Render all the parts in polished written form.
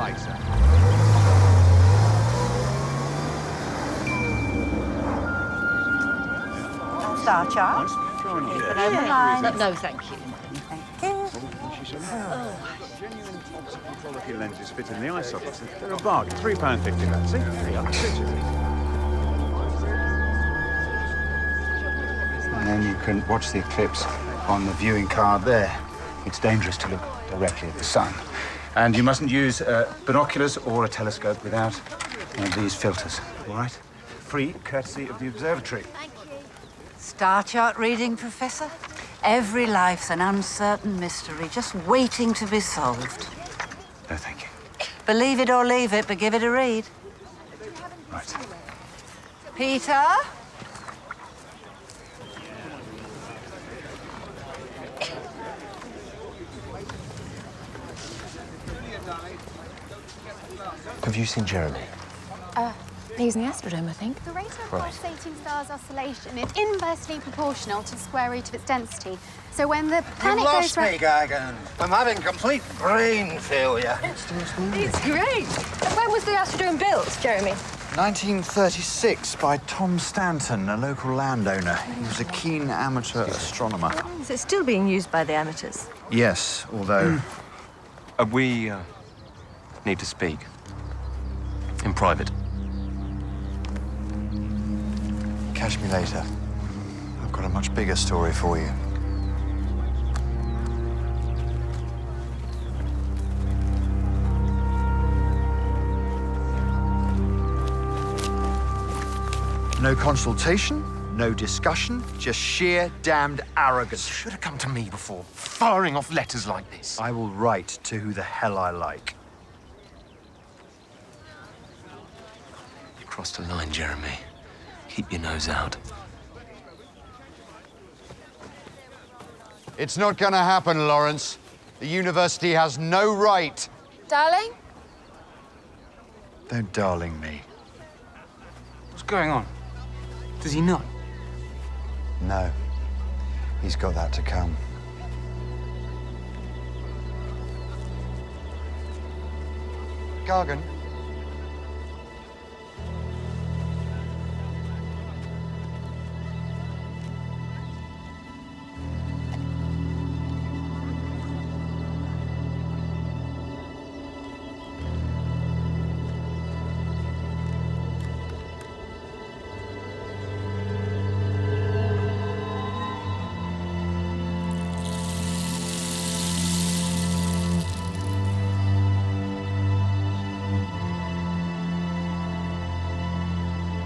later. Star chart. Try and But over the line. No, thank you. Thank you. Genuine optical quality lenses fit in the eye sockets. They're a bargain. £3.50 that. See? There you are. Pictures. And then you can watch the eclipse on the viewing card there. It's dangerous to look directly at the sun. And you mustn't use binoculars or a telescope without one of these filters, all right? Free, courtesy of the observatory. Star chart reading, Professor? Every life's an uncertain mystery, just waiting to be solved. No, thank you. Believe it or leave it, but give it a read. Right. Peter? Have you seen Jeremy? He's in the Astrodome, I think. The rate of pulsating star's oscillation is inversely proportional to the square root of its density. So when the planet goes round... Gargan. I'm having complete brain failure. It's great. When was the Astrodome built, Jeremy? 1936 by Tom Stanton, a local landowner. He was a keen amateur astronomer. Is it still being used by the amateurs? Yes, although... We need to speak. In private. Catch me later. I've got a much bigger story for you. No consultation, no discussion, just sheer damned arrogance. Should have come to me before firing off letters like this. I will write to who the hell I like. You crossed a line, Jeremy. Keep your nose out. It's not gonna happen, Lawrence. The university has no right. Darling? Don't darling me. What's going on? Does he not? No. He's got that to come. Gargan.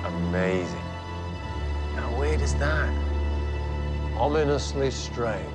Amazing. How weird is that? Ominously strange.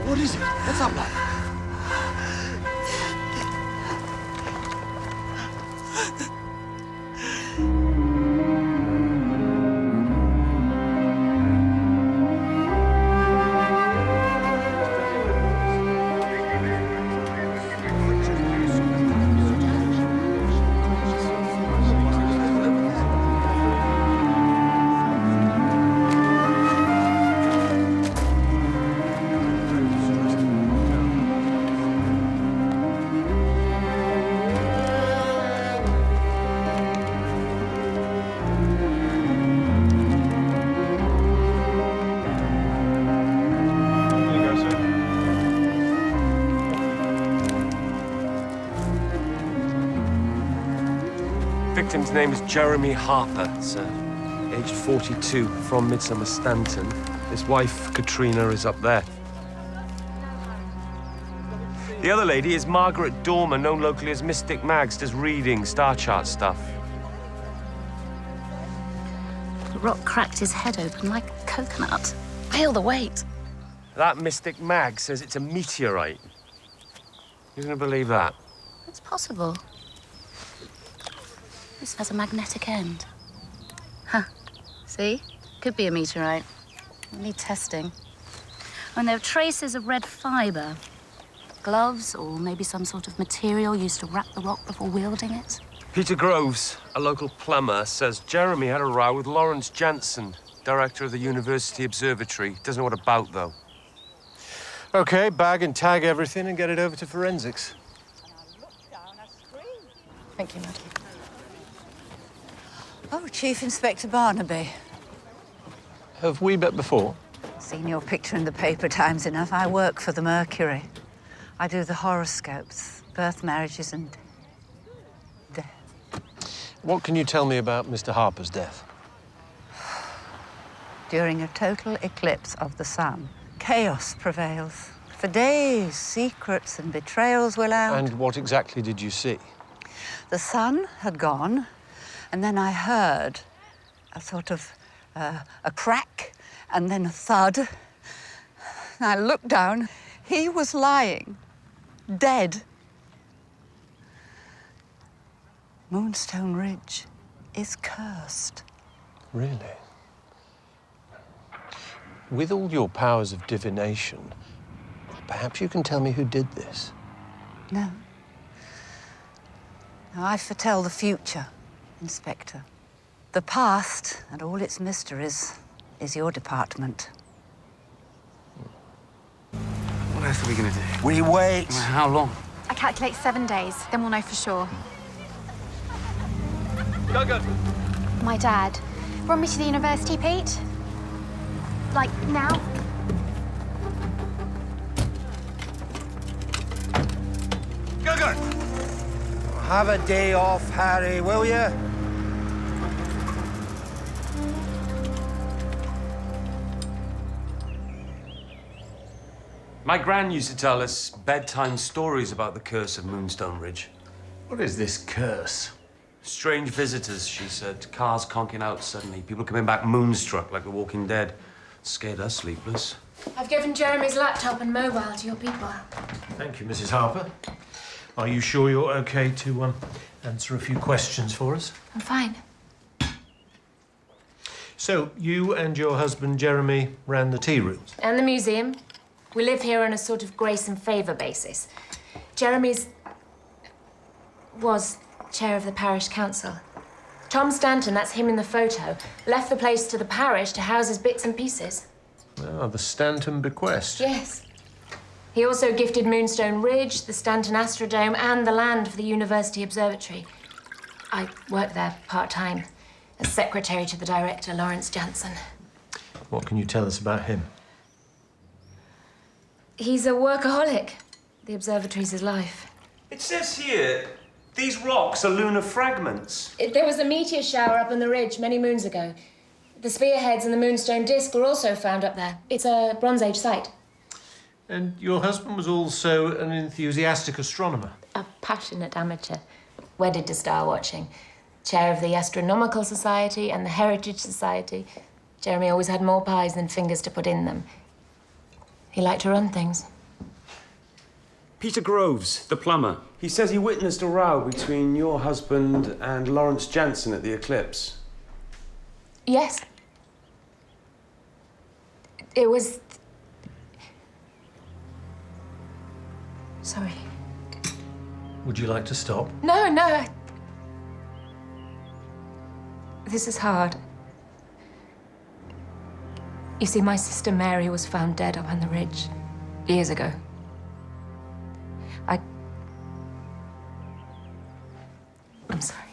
What is it? What's up, lad? victim's name is Jeremy Harper, sir. Aged 42, from Midsomer, Stanton. His wife, Katrina, is up there. The other lady is Margaret Dormer, known locally as Mystic Mags, does reading, star chart stuff. The rock cracked his head open like a coconut. Feel the weight. That Mystic Mag says it's a meteorite. You gonna believe that? It's possible. This has a magnetic end. Huh. See? Could be a meteorite. We'll need testing. And there are traces of red fiber. Gloves, or maybe some sort of material used to wrap the rock before wielding it. Peter Groves, a local plumber, says Jeremy had a row with Lawrence Jansen, director of the University Observatory. Doesn't know what about, though. OK, bag and tag everything and get it over to forensics. Thank you, madam. Oh, Chief Inspector Barnaby. Have we met before? Seen your picture in the paper times enough. I work for the Mercury. I do the horoscopes, birth, marriages, and death. What can you tell me about Mr. Harper's death? During a total eclipse of the sun, chaos prevails. For days, secrets and betrayals will out. And what exactly did you see? The sun had gone, and then I heard a sort of a crack, and then a thud. And I looked down. He was lying, dead. Moonstone Ridge is cursed. Really? With all your powers of divination, perhaps you can tell me who did this? No. No, I foretell the future, Inspector. The past and all its mysteries is your department. What else are we going to do? We wait. Well, how long? I calculate 7 days, then we'll know for sure. Go, go. My dad. Run me to the university, Pete? Like, now? Go, go. Have a day off, Harry, will you? My gran used to tell us bedtime stories about the curse of Moonstone Ridge. What is this curse? Strange visitors, she said. Cars conking out suddenly. People coming back moonstruck like the Walking Dead. Scared us sleepless. I've given Jeremy's laptop and mobile to your people. Thank you, Mrs. Harper. Are you sure you're OK to answer a few questions for us? I'm fine. So, you and your husband, Jeremy, ran the tea rooms? And the museum. We live here on a sort of grace and favour basis. Jeremy's was chair of the parish council. Tom Stanton, that's him in the photo, left the place to the parish to house his bits and pieces. Ah, the Stanton bequest. Yes. He also gifted Moonstone Ridge, the Stanton Astrodome, and the land for the University Observatory. I work there part-time as secretary to the director, Lawrence Jansen. What can you tell us about him? He's a workaholic. The observatory's his life. It says here, these rocks are lunar fragments. There was a meteor shower up on the ridge many moons ago. The spearheads and the moonstone disk were also found up there. It's a Bronze Age site. And your husband was also an enthusiastic astronomer? A passionate amateur, wedded to star watching. Chair of the Astronomical Society and the Heritage Society. Jeremy always had more pies than fingers to put in them. He liked to run things. Peter Groves, the plumber. He says he witnessed a row between your husband and Lawrence Jansen at the eclipse. Yes. It was... Sorry. Would you like to stop? No, no. This is hard. You see, my sister Mary was found dead up on the ridge years ago. I'm sorry.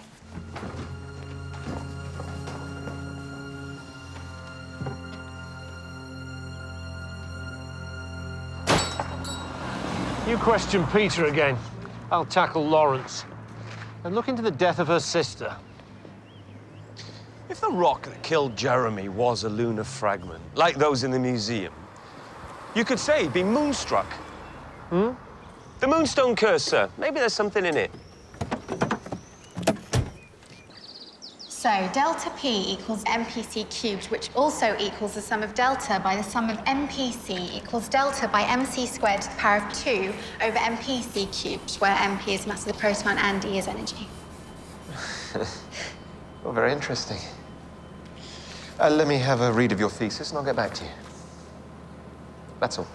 You question Peter again. I'll tackle Lawrence. And look into the death of her sister. If the rock that killed Jeremy was a lunar fragment, like those in the museum, you could say he'd been moonstruck. Hmm? The Moonstone Curse, sir. Maybe there's something in it. So delta P equals MPC cubed, which also equals the sum of delta by the sum of MPC equals delta by MC squared to the power of 2 over MPC cubed, where MP is mass of the proton and E is energy. Well, very interesting. Let me have a read of your thesis and I'll get back to you. That's all.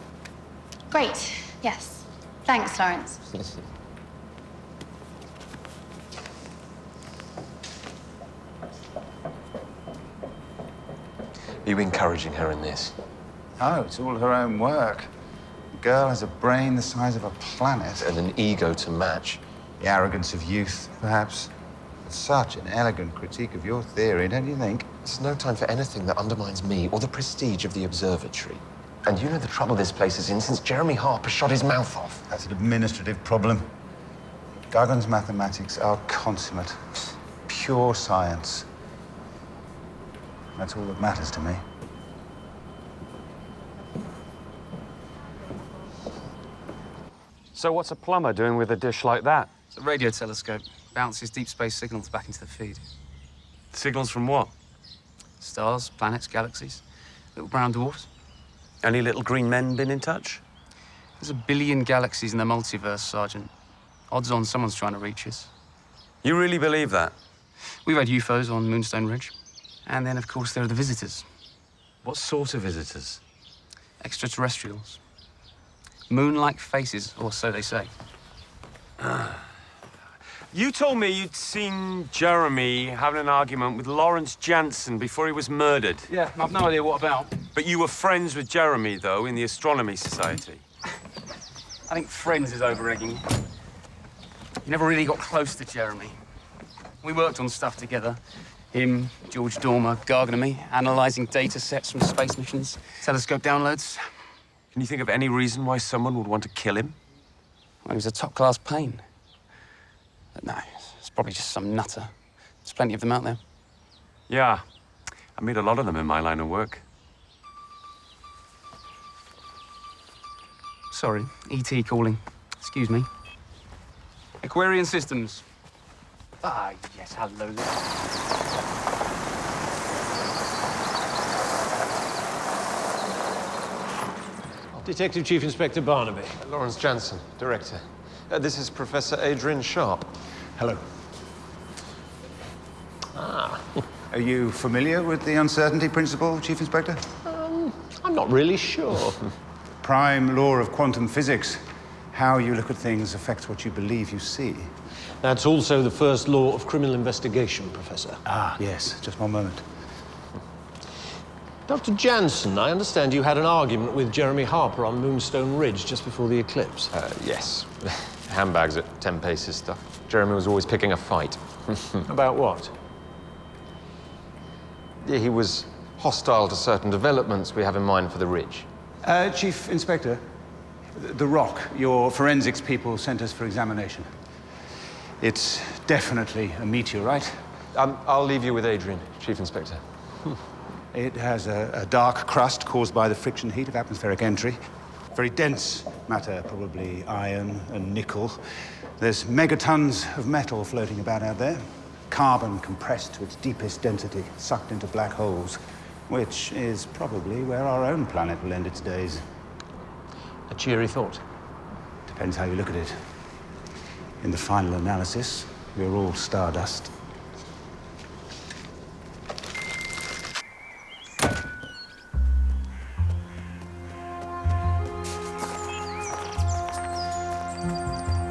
Great, yes. Thanks, Lawrence. Are you encouraging her in this? Oh, it's all her own work. The girl has a brain the size of a planet. And an ego to match. The arrogance of youth, perhaps. But such an elegant critique of your theory, don't you think? There's no time for anything that undermines me or the prestige of the observatory. And you know the trouble this place is in since Jeremy Harper shot his mouth off. That's an administrative problem. Guggen's mathematics are consummate. Pure science. That's all that matters to me. So what's a plumber doing with a dish like that? It's a radio telescope. Bounces deep space signals back into the feed. Signals from what? Stars, planets, galaxies, little brown dwarfs. Any little green men been in touch? There's a billion galaxies in the multiverse, Sergeant. Odds on someone's trying to reach us. You really believe that? We've had UFOs on Moonstone Ridge. And then, of course, there are the visitors. What sort of visitors? Extraterrestrials. Moon-like faces, or so they say. You told me you'd seen Jeremy having an argument with Lawrence Jansen before he was murdered. Yeah, I've no idea what about. But you were friends with Jeremy, though, in the Astronomy Society. I think friends is over-egging. You never really got close to Jeremy. We worked on stuff together. Him, George Dormer, Gargan and me, analysing data sets from space missions, telescope downloads. Can you think of any reason why someone would want to kill him? Well, he was a top-class pain. But no, it's probably just some nutter. There's plenty of them out there. Yeah, I meet a lot of them in my line of work. Sorry, ET calling. Excuse me. Aquarian Systems. Ah, yes, hello there. Detective Chief Inspector Barnaby. Lawrence Jansen, Director. This is Professor Adrian Sharp. Hello. Ah. Are you familiar with the uncertainty principle, Chief Inspector? I'm not really sure. Prime law of quantum physics. How you look at things affects what you believe you see. That's also the first law of criminal investigation, Professor. Ah, yes. Just one moment. Dr. Jansen, I understand you had an argument with Jeremy Harper on Moonstone Ridge just before the eclipse. Yes. Handbags at 10 paces stuff. Jeremy was always picking a fight. About what? Yeah, he was hostile to certain developments we have in mind for the ridge. Chief Inspector, the rock your forensics people sent us for examination. It's definitely a meteorite. I'll leave you with Adrian, Chief Inspector. It has a dark crust caused by the friction heat of atmospheric entry. Very dense matter, probably iron and nickel. There's megatons of metal floating about out there. Carbon compressed to its deepest density, sucked into black holes, which is probably where our own planet will end its days. A cheery thought. Depends how you look at it. In the final analysis, we're all stardust.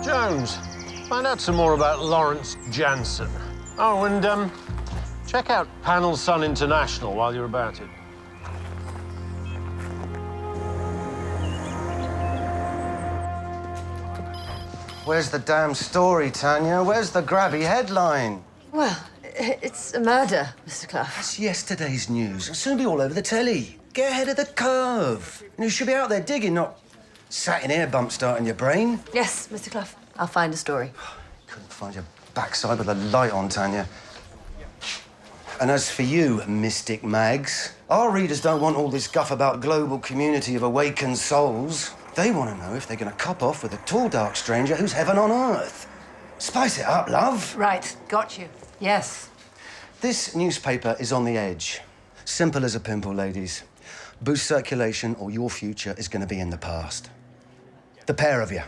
Jones, find out some more about Lawrence Jansen. Oh, and check out Panel Sun International while you're about it. Where's the damn story, Tanya? Where's the grabby headline? Well, it's a murder, Mr. Clough. That's yesterday's news. It'll soon be all over the telly. Get ahead of the curve. You should be out there digging, not sat in here bump starting your brain. Yes, Mr. Clough. I'll find a story. Couldn't find your backside with a light on, Tanya. And as for you, Mystic Mags, our readers don't want all this guff about global community of awakened souls. They want to know if they're going to cop off with a tall, dark stranger who's heaven on earth. Spice it up, love. Right, got you. Yes. This newspaper is on the edge. Simple as a pimple, ladies. Boost circulation or your future is going to be in the past. The pair of you.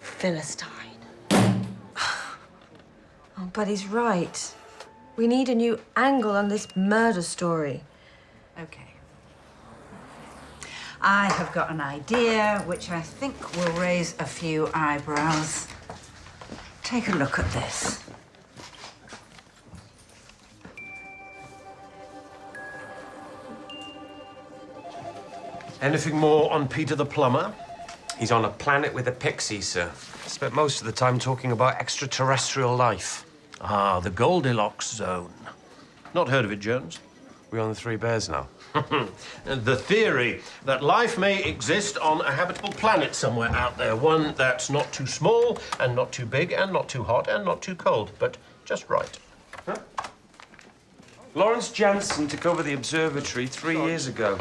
Philistine. Oh, but he's right. We need a new angle on this murder story. Okay. I have got an idea which I think will raise a few eyebrows. Take a look at this. Anything more on Peter the plumber? He's on a planet with a pixie, sir. Spent most of the time talking about extraterrestrial life. Ah, the Goldilocks zone. Not heard of it, Jones? We on the Three Bears now? The theory that life may exist on a habitable planet somewhere out there. One that's not too small and not too big and not too hot and not too cold, but just right. Huh? Lawrence Jansen took over the observatory 3 years ago.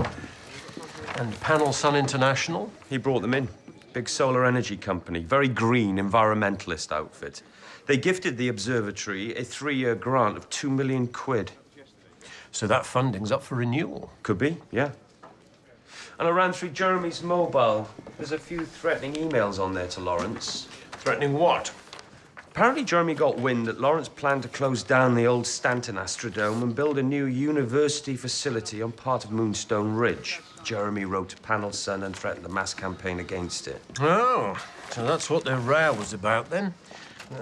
And Panel Sun International? He brought them in. Big solar energy company. Very green environmentalist outfit. They gifted the observatory a 3-year grant of £2 million. So that funding's up for renewal? Could be, yeah. And I ran through Jeremy's mobile. There's a few threatening emails on there to Lawrence. Threatening what? Apparently Jeremy got wind that Lawrence planned to close down the old Stanton Astrodome and build a new university facility on part of Moonstone Ridge. Jeremy wrote to Panel Sun and threatened a mass campaign against it. Oh, so that's what their row was about then.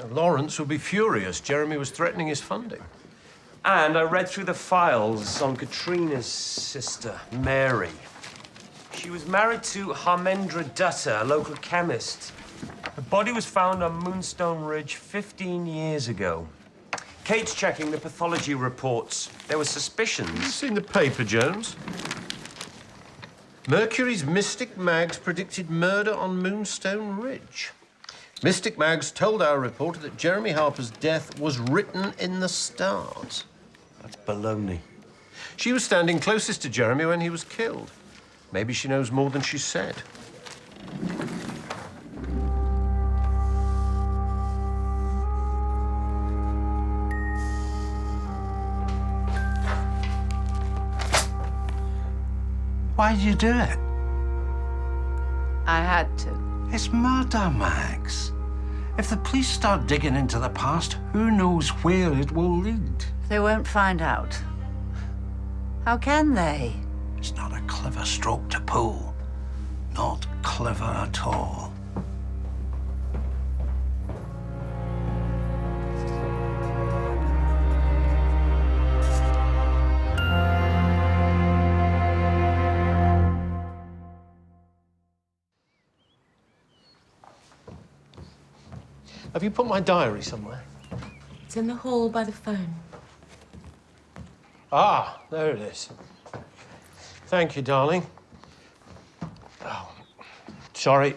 Lawrence would be furious. Jeremy was threatening his funding. And I read through the files on Katrina's sister, Mary. She was married to Harmendra Dutta, a local chemist. The body was found on Moonstone Ridge 15 years ago. Kate's checking the pathology reports. There were suspicions. Have you seen the paper, Jones? Mercury's Mystic Mags predicted murder on Moonstone Ridge. Mystic Mags told our reporter that Jeremy Harper's death was written in the stars. That's baloney. She was standing closest to Jeremy when he was killed. Maybe she knows more than she said. Why did you do it? I had to. It's murder, Max. If the police start digging into the past, who knows where it will lead? They won't find out. How can they? It's not a clever stroke to pull. Not clever at all. Have you put my diary somewhere? It's in the hall by the phone. Ah, there it is. Thank you, darling. Oh, sorry.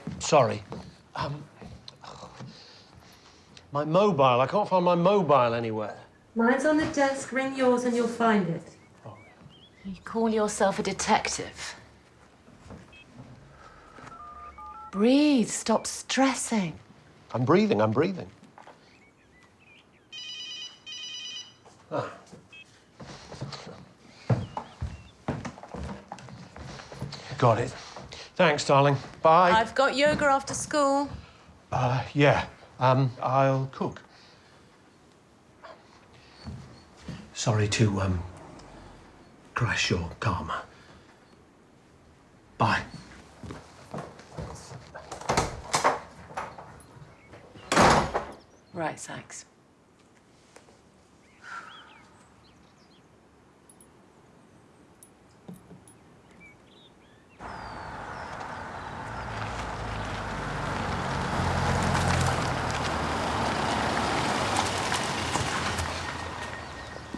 My mobile. I can't find my mobile anywhere. Mine's on the desk. Ring yours and you'll find it. You call yourself a detective. Breathe. Stop stressing. I'm breathing. Ah. Got it. Thanks, darling. Bye. I've got yoga after school. Yeah. I'll cook. Sorry to, crash your karma. Bye. Right, Sykes.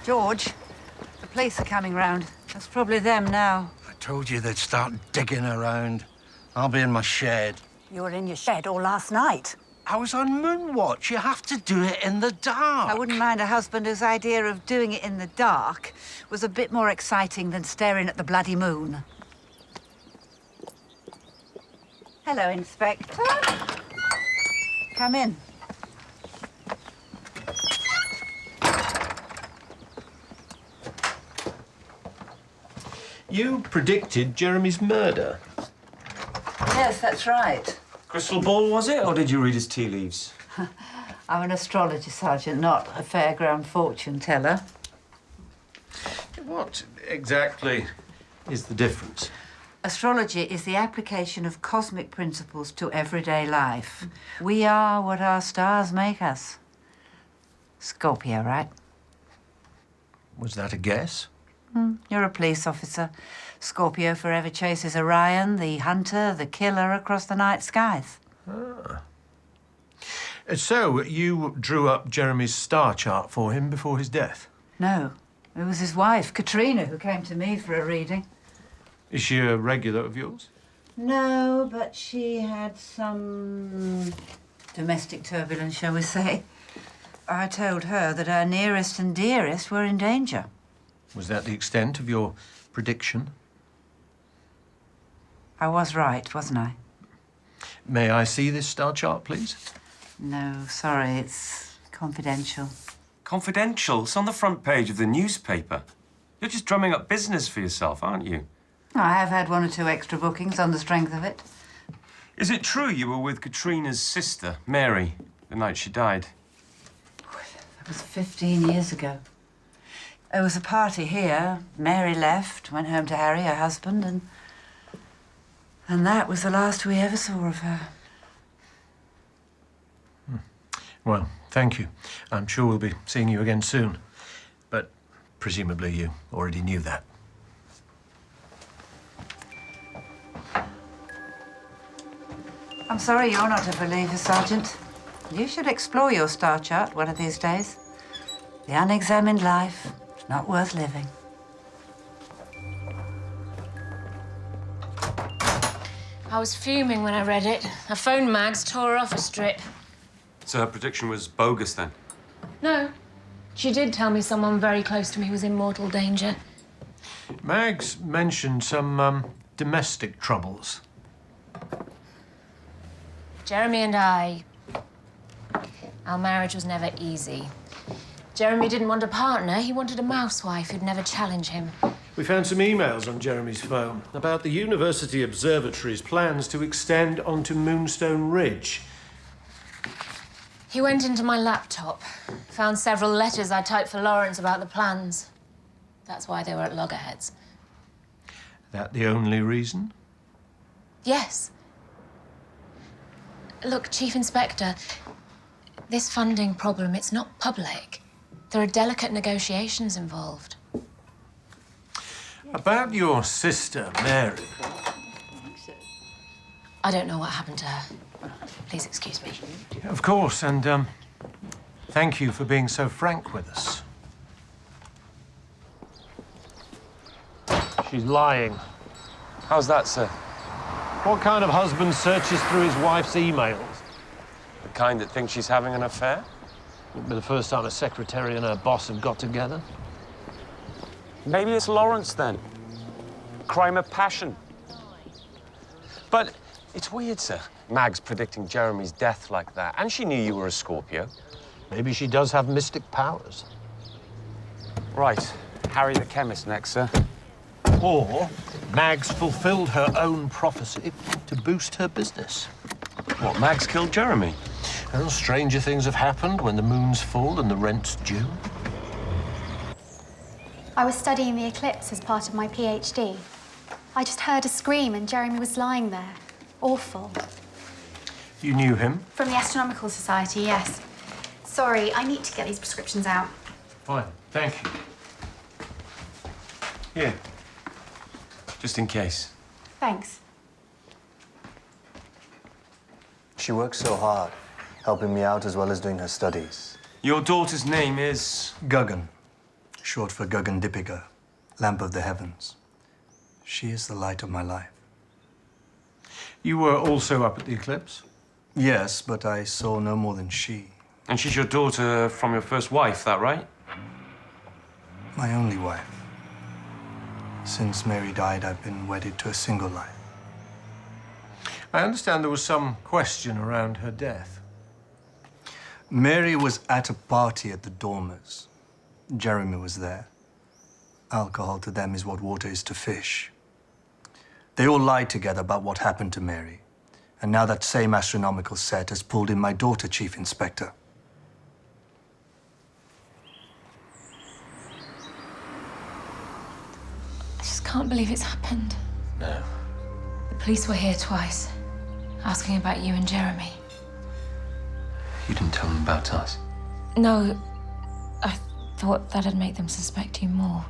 George, the police are coming round. That's probably them now. I told you they'd start digging around. I'll be in my shed. You were in your shed all last night. I was on moon watch. You have to do it in the dark. I wouldn't mind a husband whose idea of doing it in the dark was a bit more exciting than staring at the bloody moon. Hello, Inspector. Come in. You predicted Jeremy's murder. Yes, that's right. Crystal ball, was it? Or did you read his tea leaves? I'm an astrology sergeant, not a fairground fortune teller. What exactly is the difference? Astrology is the application of cosmic principles to everyday life. We are what our stars make us. Scorpio, right? Was that a guess? You're a police officer. Scorpio forever chases Orion, the hunter, the killer across the night skies. Ah. So, you drew up Jeremy's star chart for him before his death? No, it was his wife, Katrina, who came to me for a reading. Is she a regular of yours? No, but she had some domestic turbulence, shall we say. I told her that her nearest and dearest were in danger. Was that the extent of your prediction? I was right, wasn't I? May I see this star chart, please? No, sorry, it's confidential. Confidential? It's on the front page of the newspaper. You're just drumming up business for yourself, aren't you? I have had 1 or 2 extra bookings on the strength of it. Is it true you were with Katrina's sister, Mary, the night she died? That was 15 years ago. There was a party here. Mary left, went home to Harry, her husband, and that was the last we ever saw of her. Well, thank you. I'm sure we'll be seeing you again soon. But presumably you already knew that. I'm sorry you're not a believer, Sergeant. You should explore your star chart one of these days. The unexamined life is not worth living. I was fuming when I read it. Her phone mags tore her off a strip. So her prediction was bogus, then? No. She did tell me someone very close to me was in mortal danger. Mags mentioned some domestic troubles. Jeremy and our marriage was never easy. Jeremy didn't want a partner. He wanted a mousewife who'd never challenge him. We found some emails on Jeremy's phone about the University Observatory's plans to extend onto Moonstone Ridge. He went into my laptop, found several letters I typed for Lawrence about the plans. That's why they were at loggerheads. That the only reason? Yes. Look, Chief Inspector, this funding problem, it's not public. There are delicate negotiations involved. About your sister, Mary. I don't know what happened to her. Please excuse me. Of course, and thank you for being so frank with us. She's lying. How's that, sir? What kind of husband searches through his wife's emails? The kind that thinks she's having an affair? Wouldn't be the first time a secretary and her boss have got together. Maybe it's Lawrence, then. Crime of passion. But it's weird, sir. Mag's predicting Jeremy's death like that. And she knew you were a Scorpio. Maybe she does have mystic powers. Right. Harry the chemist next, sir. Or Mags fulfilled her own prophecy to boost her business. What, Mags killed Jeremy? Well, stranger things have happened when the moon's full and the rent's due. I was studying the eclipse as part of my PhD. I just heard a scream and Jeremy was lying there. Awful. You knew him? From the Astronomical Society, yes. Sorry, I need to get these prescriptions out. Fine, thank you. Here. Just in case. Thanks. She works so hard, helping me out as well as doing her studies. Your daughter's name is? Guggan, short for Guggan Dipika, lamp of the heavens. She is the light of my life. You were also up at the eclipse? Yes, but I saw no more than she. And she's your daughter from your first wife, that right? My only wife. Since Mary died, I've been wedded to a single life. I understand there was some question around her death. Mary was at a party at the Dormers. Jeremy was there. Alcohol to them is what water is to fish. They all lied together about what happened to Mary. And now that same astronomical set has pulled in my daughter, Chief Inspector. I just can't believe it's happened. No. The police were here twice, asking about you and Jeremy. You didn't tell them about us. No, I thought that'd make them suspect you more.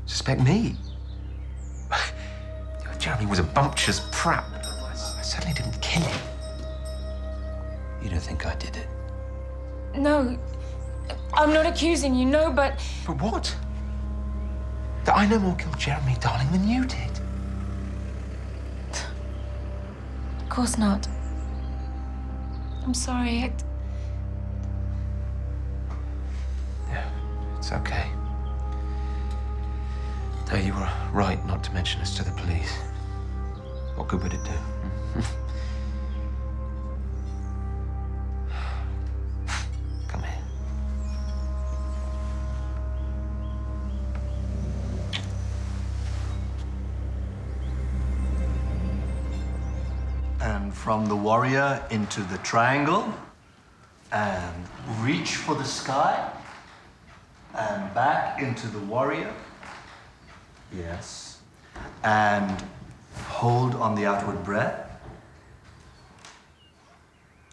Suspect me? Jeremy was a bumptious prat. I certainly didn't kill him. You don't think I did it? No, I'm not accusing you, no, but... But what? That I no more killed Jeremy, darling, than you did. Of course not. I'm sorry, Yeah, it's okay. No, you were right not to mention us to the police. What good would it do? Come here. And from the warrior into the triangle, and reach for the sky, and back into the warrior. Yes. And hold on the outward breath.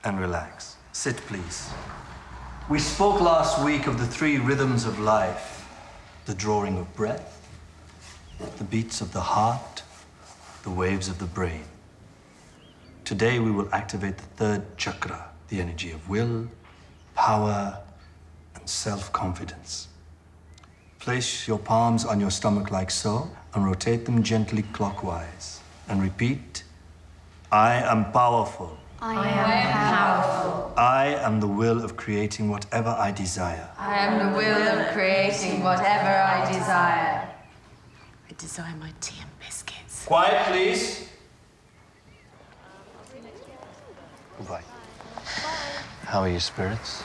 And relax. Sit, please. We spoke last week of the 3 rhythms of life. The drawing of breath, the beats of the heart, the waves of the brain. Today we will activate the 3rd chakra, the energy of will, power, and self-confidence. Place your palms on your stomach like so, and rotate them gently clockwise. And repeat, I am powerful. I am powerful. I am the will of creating whatever I desire. I am the will of creating whatever I desire. I desire my tea and biscuits. Quiet, please. Goodbye. How are your spirits?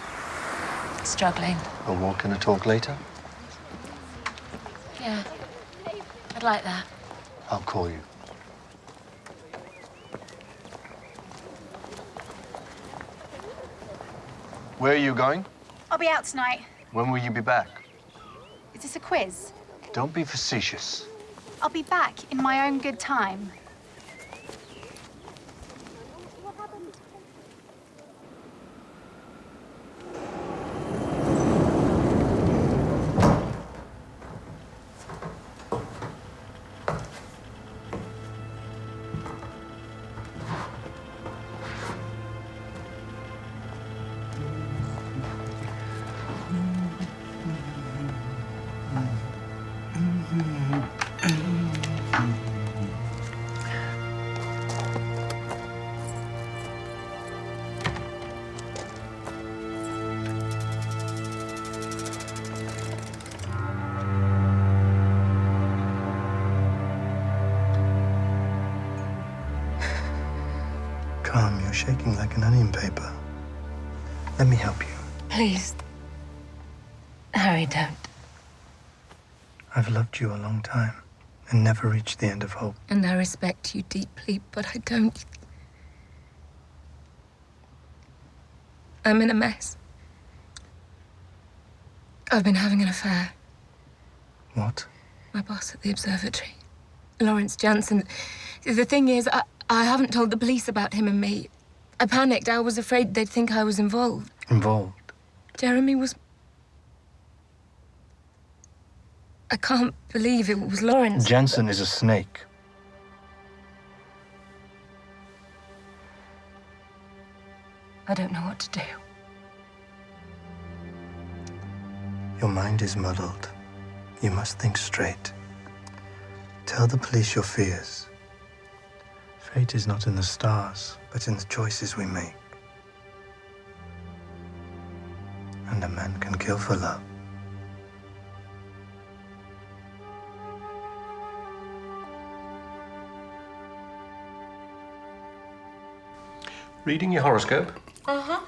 struggling. A walk and a talk later? Yeah, I'd like that. I'll call you. Where are you going? I'll be out tonight. When will you be back? Is this a quiz? Don't be facetious. I'll be back in my own good time. Calm, you're shaking like an onion paper. Let me help you. Please. Harry, don't. I've loved you a long time and never reached the end of hope. And I respect you deeply, but I don't. I'm in a mess. I've been having an affair. What? My boss at the observatory, Lawrence Jansen. The thing is, I haven't told the police about him and me. I panicked. I was afraid they'd think I was involved. Involved? Jeremy was... I can't believe it was Lawrence. Jansen is a snake. I don't know what to do. Your mind is muddled. You must think straight. Tell the police your fears. Fate is not in the stars, but in the choices we make. And a man can kill for love. Reading your horoscope? Uh-huh.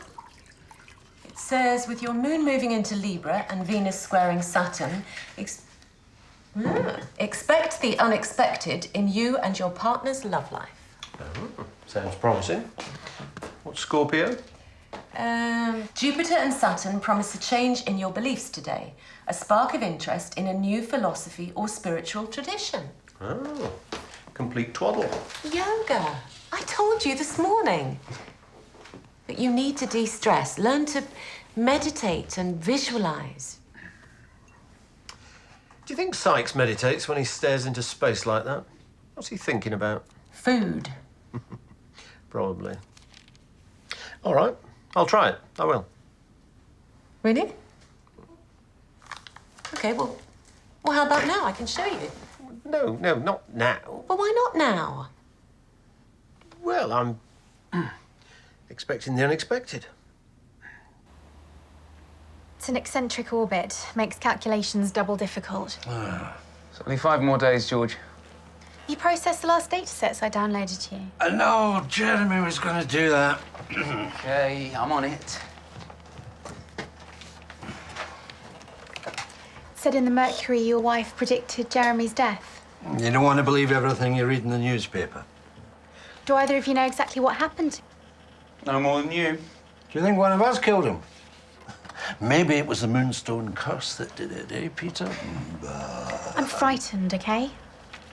It says, with your moon moving into Libra and Venus squaring Saturn, expect the unexpected in you and your partner's love life. Oh, sounds promising. What's Scorpio? Jupiter and Saturn promise a change in your beliefs today, a spark of interest in a new philosophy or spiritual tradition. Oh, complete twaddle. Yoga. I told you this morning. But you need to de-stress. Learn to meditate and visualize. Do you think Sykes meditates when he stares into space like that? What's he thinking about? Food. Probably. All right, I'll try it. I will. Really? Okay, well, how about now? I can show you. No, not now. Well, why not now? Well, I'm expecting the unexpected. It's an eccentric orbit. Makes calculations double difficult. It's only 5 more days, George. You processed the last data sets I downloaded to you. No, Jeremy was going to do that. Okay, I'm on it. Said in the Mercury your wife predicted Jeremy's death. You don't want to believe everything you read in the newspaper. Do either of you know exactly what happened? No more than you. Do you think one of us killed him? Maybe it was the Moonstone curse that did it, eh, Peter? I'm frightened, okay?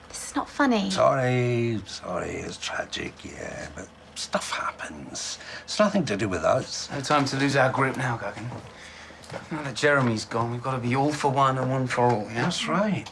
This is not funny. Sorry, it's tragic, yeah, but stuff happens. It's nothing to do with us. No time to lose our grip now, Guggen. Now that Jeremy's gone, we've got to be all for one and one for all, yeah? That's right.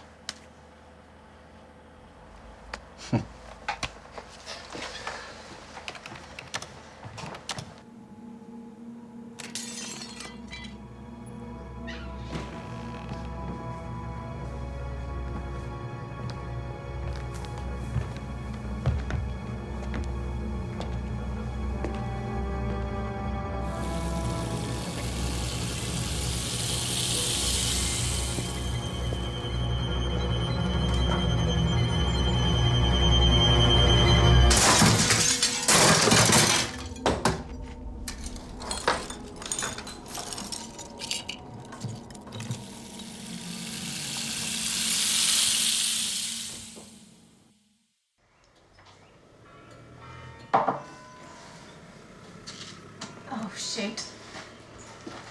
Oh, shoot.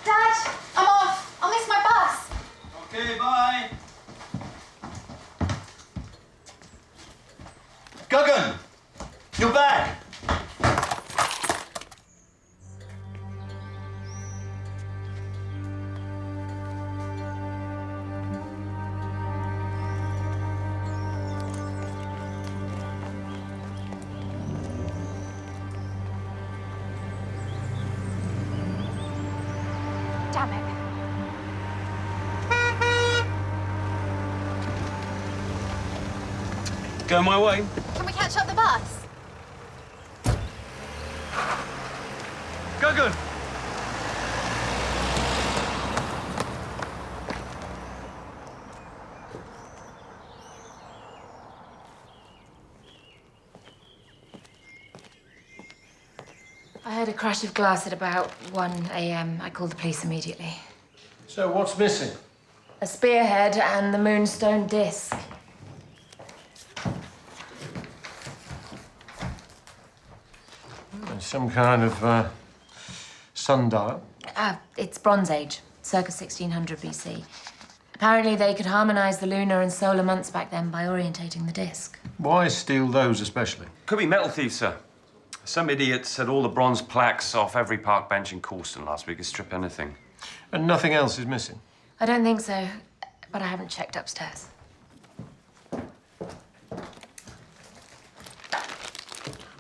Dad, I'm off. I'll miss my bus. Okay, bye. Guggen! You're back! Damn it. Go my way. Can we catch up the bus? Guggen! I heard a crash of glass at about 1 a.m. I called the police immediately. So what's missing? A spearhead and the moonstone disc. Some kind of sundial. It's Bronze Age, circa 1600 BC. Apparently they could harmonize the lunar and solar months back then by orientating the disc. Why steal those especially? Could be metal thieves, sir. Some idiot set all the bronze plaques off every park bench in Coulston last week to strip anything. And nothing else is missing? I don't think so, but I haven't checked upstairs.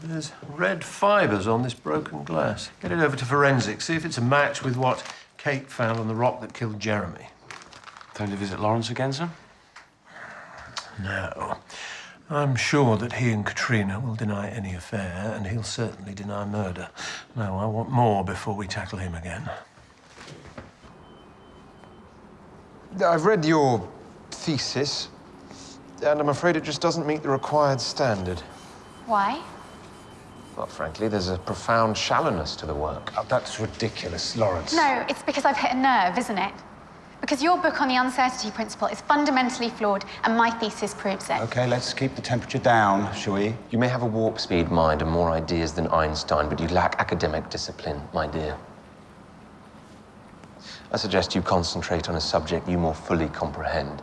There's red fibres on this broken glass. Get it over to forensics, see if it's a match with what Kate found on the rock that killed Jeremy. Time to visit Lawrence again, sir? No. I'm sure that he and Katrina will deny any affair, and he'll certainly deny murder. No, I want more before we tackle him again. I've read your thesis, and I'm afraid it just doesn't meet the required standard. Why? Well, frankly, there's a profound shallowness to the work. Oh, that's ridiculous, Lawrence. No, it's because I've hit a nerve, isn't it? Because your book on the uncertainty principle is fundamentally flawed, and my thesis proves it. OK, let's keep the temperature down, shall we? You may have a warp-speed mind and more ideas than Einstein, but you lack academic discipline, my dear. I suggest you concentrate on a subject you more fully comprehend.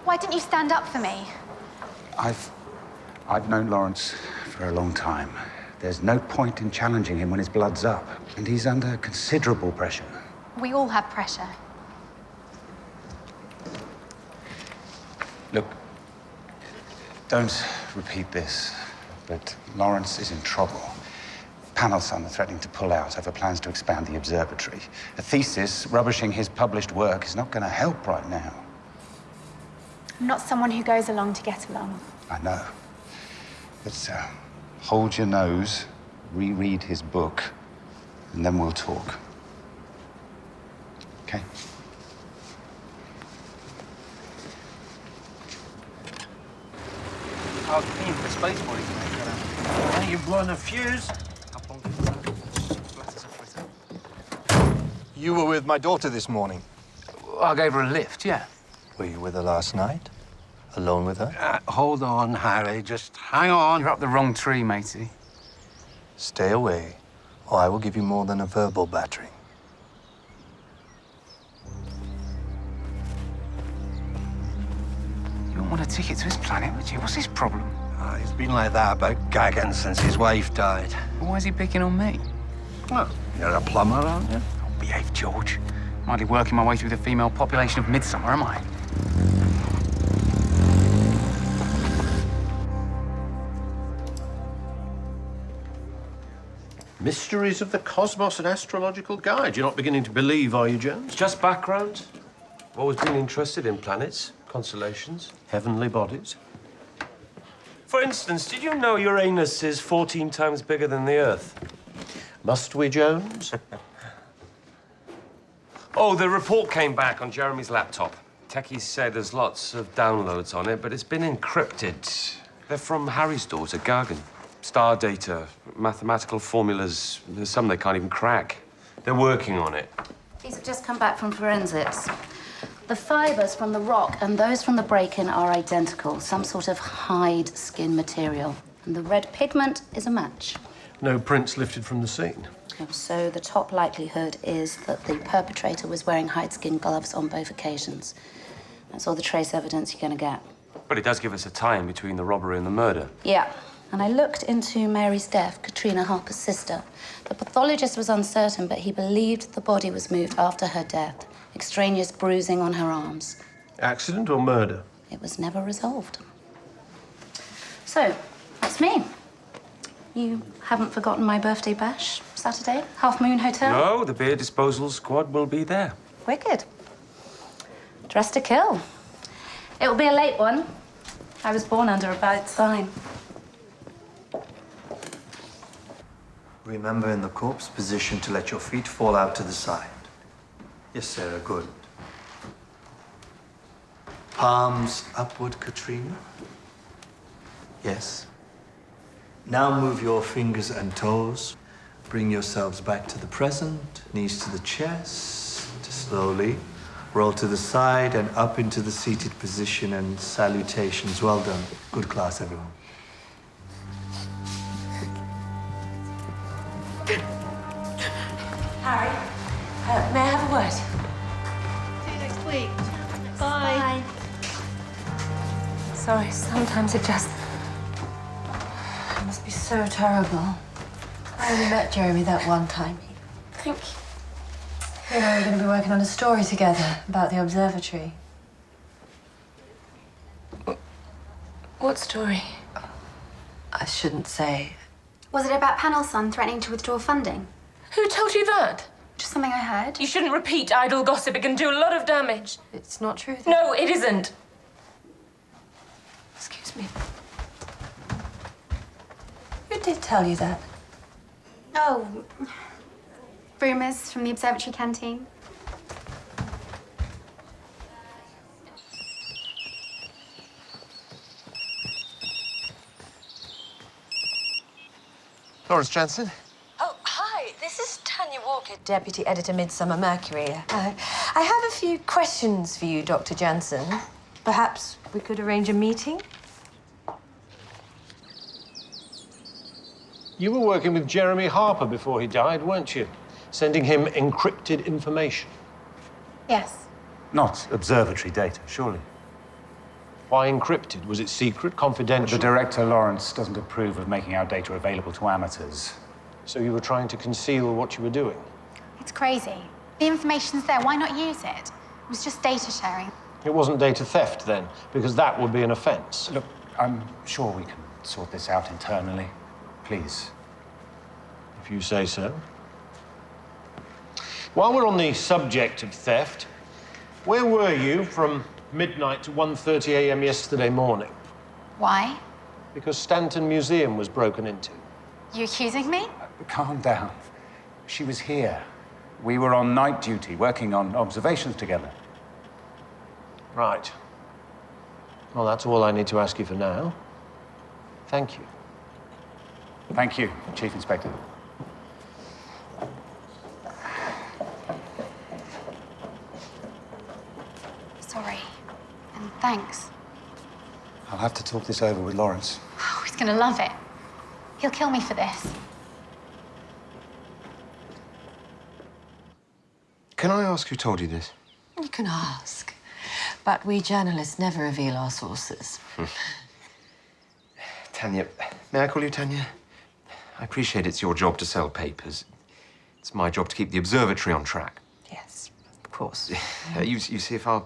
Why didn't you stand up for me? I've known Lawrence for a long time. There's no point in challenging him when his blood's up, and he's under considerable pressure. We all have pressure. Look, don't repeat this, but Lawrence is in trouble. Panel Son are threatening to pull out over plans to expand the observatory. A thesis rubbishing his published work is not going to help right now. I'm not someone who goes along to get along. I know. But hold your nose, reread his book, and then we'll talk. Okay? How keen for space boys, mate. You've blown a fuse. You were with my daughter this morning. I gave her a lift, yeah. Were you with her last night? Alone with her? Hold on, Harry. Just hang on. You're up the wrong tree, matey. Stay away, or I will give you more than a verbal battering. You wouldn't want a ticket to his planet, would you? What's his problem? He's been like that about gagging since his wife died. Well, why is he picking on me? Well, you're a plumber, aren't you? Don't behave, George. I'm hardly working my way through the female population of Midsomer, am I? Mysteries of the Cosmos and Astrological Guide. You're not beginning to believe, are you, Jones? Just background. I've always been interested in planets, constellations, heavenly bodies. For instance, did you know Uranus is 14 times bigger than the Earth? Must we, Jones? Oh, the report came back on Jeremy's laptop. Techies say there's lots of downloads on it, but it's been encrypted. They're from Harry's daughter, Gargan. Star data, mathematical formulas, there's some they can't even crack. They're working on it. These have just come back from forensics. The fibers from the rock and those from the break-in are identical, some sort of hide skin material. And the red pigment is a match. No prints lifted from the scene. So the top likelihood is that the perpetrator was wearing hide skin gloves on both occasions. That's all the trace evidence you're going to get. But it does give us a tie-in between the robbery and the murder. Yeah. And I looked into Mary's death, Katrina Harper's sister. The pathologist was uncertain, but he believed the body was moved after her death. Extraneous bruising on her arms. Accident or murder? It was never resolved. So, that's me. You haven't forgotten my birthday bash, Saturday? Half Moon Hotel? No, the beer disposal squad will be there. Wicked. Dressed to kill. It will be a late one. I was born under a bad sign. Remember in the corpse position to let your feet fall out to the side. Yes, Sarah, good. Palms upward, Katrina. Yes. Now move your fingers and toes. Bring yourselves back to the present, knees to the chest, slowly. Roll to the side and up into the seated position and salutations. Well done. Good class, everyone. Harry, may I have a word? See you next week. Bye. Sorry, sometimes it just... It must be so terrible. I only met Jeremy that one time. Thank you. You know, we're going to be working on a story together about the observatory. What story? I shouldn't say. Was it about Panel Son threatening to withdraw funding? Who told you that? Just something I heard. You shouldn't repeat idle gossip. It can do a lot of damage. It's not true. No, it isn't. Excuse me. Who did tell you that? Oh, rumours from the observatory canteen. Lawrence Jansen? Oh, hi. This is Tanya Walker, Deputy Editor, Midsomer Mercury. I have a few questions for you, Dr. Jansen. Perhaps we could arrange a meeting? You were working with Jeremy Harper before he died, weren't you? Sending him encrypted information. Yes. Not observatory data, surely. Why encrypted? Was it secret, confidential? The director, Lawrence, doesn't approve of making our data available to amateurs. So you were trying to conceal what you were doing? It's crazy. The information's there. Why not use it? It was just data sharing. It wasn't data theft then, because that would be an offence. Look, I'm sure we can sort this out internally. Please. If you say so. While we're on the subject of theft, where were you from midnight to 1:30 a.m. yesterday morning? Why? Because Stanton Museum was broken into. You accusing me? Calm down. She was here. We were on night duty, working on observations together. Right. Well, that's all I need to ask you for now. Thank you. Thank you, Chief Inspector. Sorry. And thanks. I'll have to talk this over with Lawrence. Oh, he's gonna love it. He'll kill me for this. Can I ask who told you this? You can ask. But we journalists never reveal our sources. Tanya, may I call you Tanya? I appreciate it's your job to sell papers. It's my job to keep the observatory on track. Yes, of course. You see, if our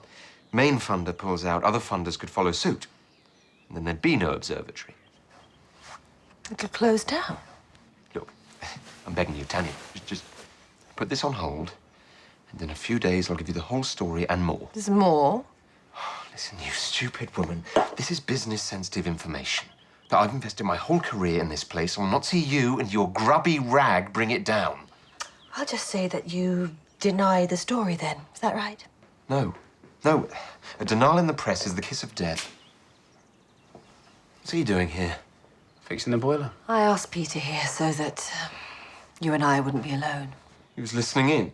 main funder pulls out, other funders could follow suit. And then there'd be no observatory. It'll close down. Look, I'm begging you, Tanya, just put this on hold, and in a few days I'll give you the whole story and more. There's more? Listen, you stupid woman. This is business-sensitive information. That I've invested my whole career in this place. I'll not see you and your grubby rag bring it down. I'll just say that you deny the story then. Is that right? No. No. A denial in the press is the kiss of death. What's he doing here? Fixing the boiler. I asked Peter here so that you and I wouldn't be alone. He was listening in.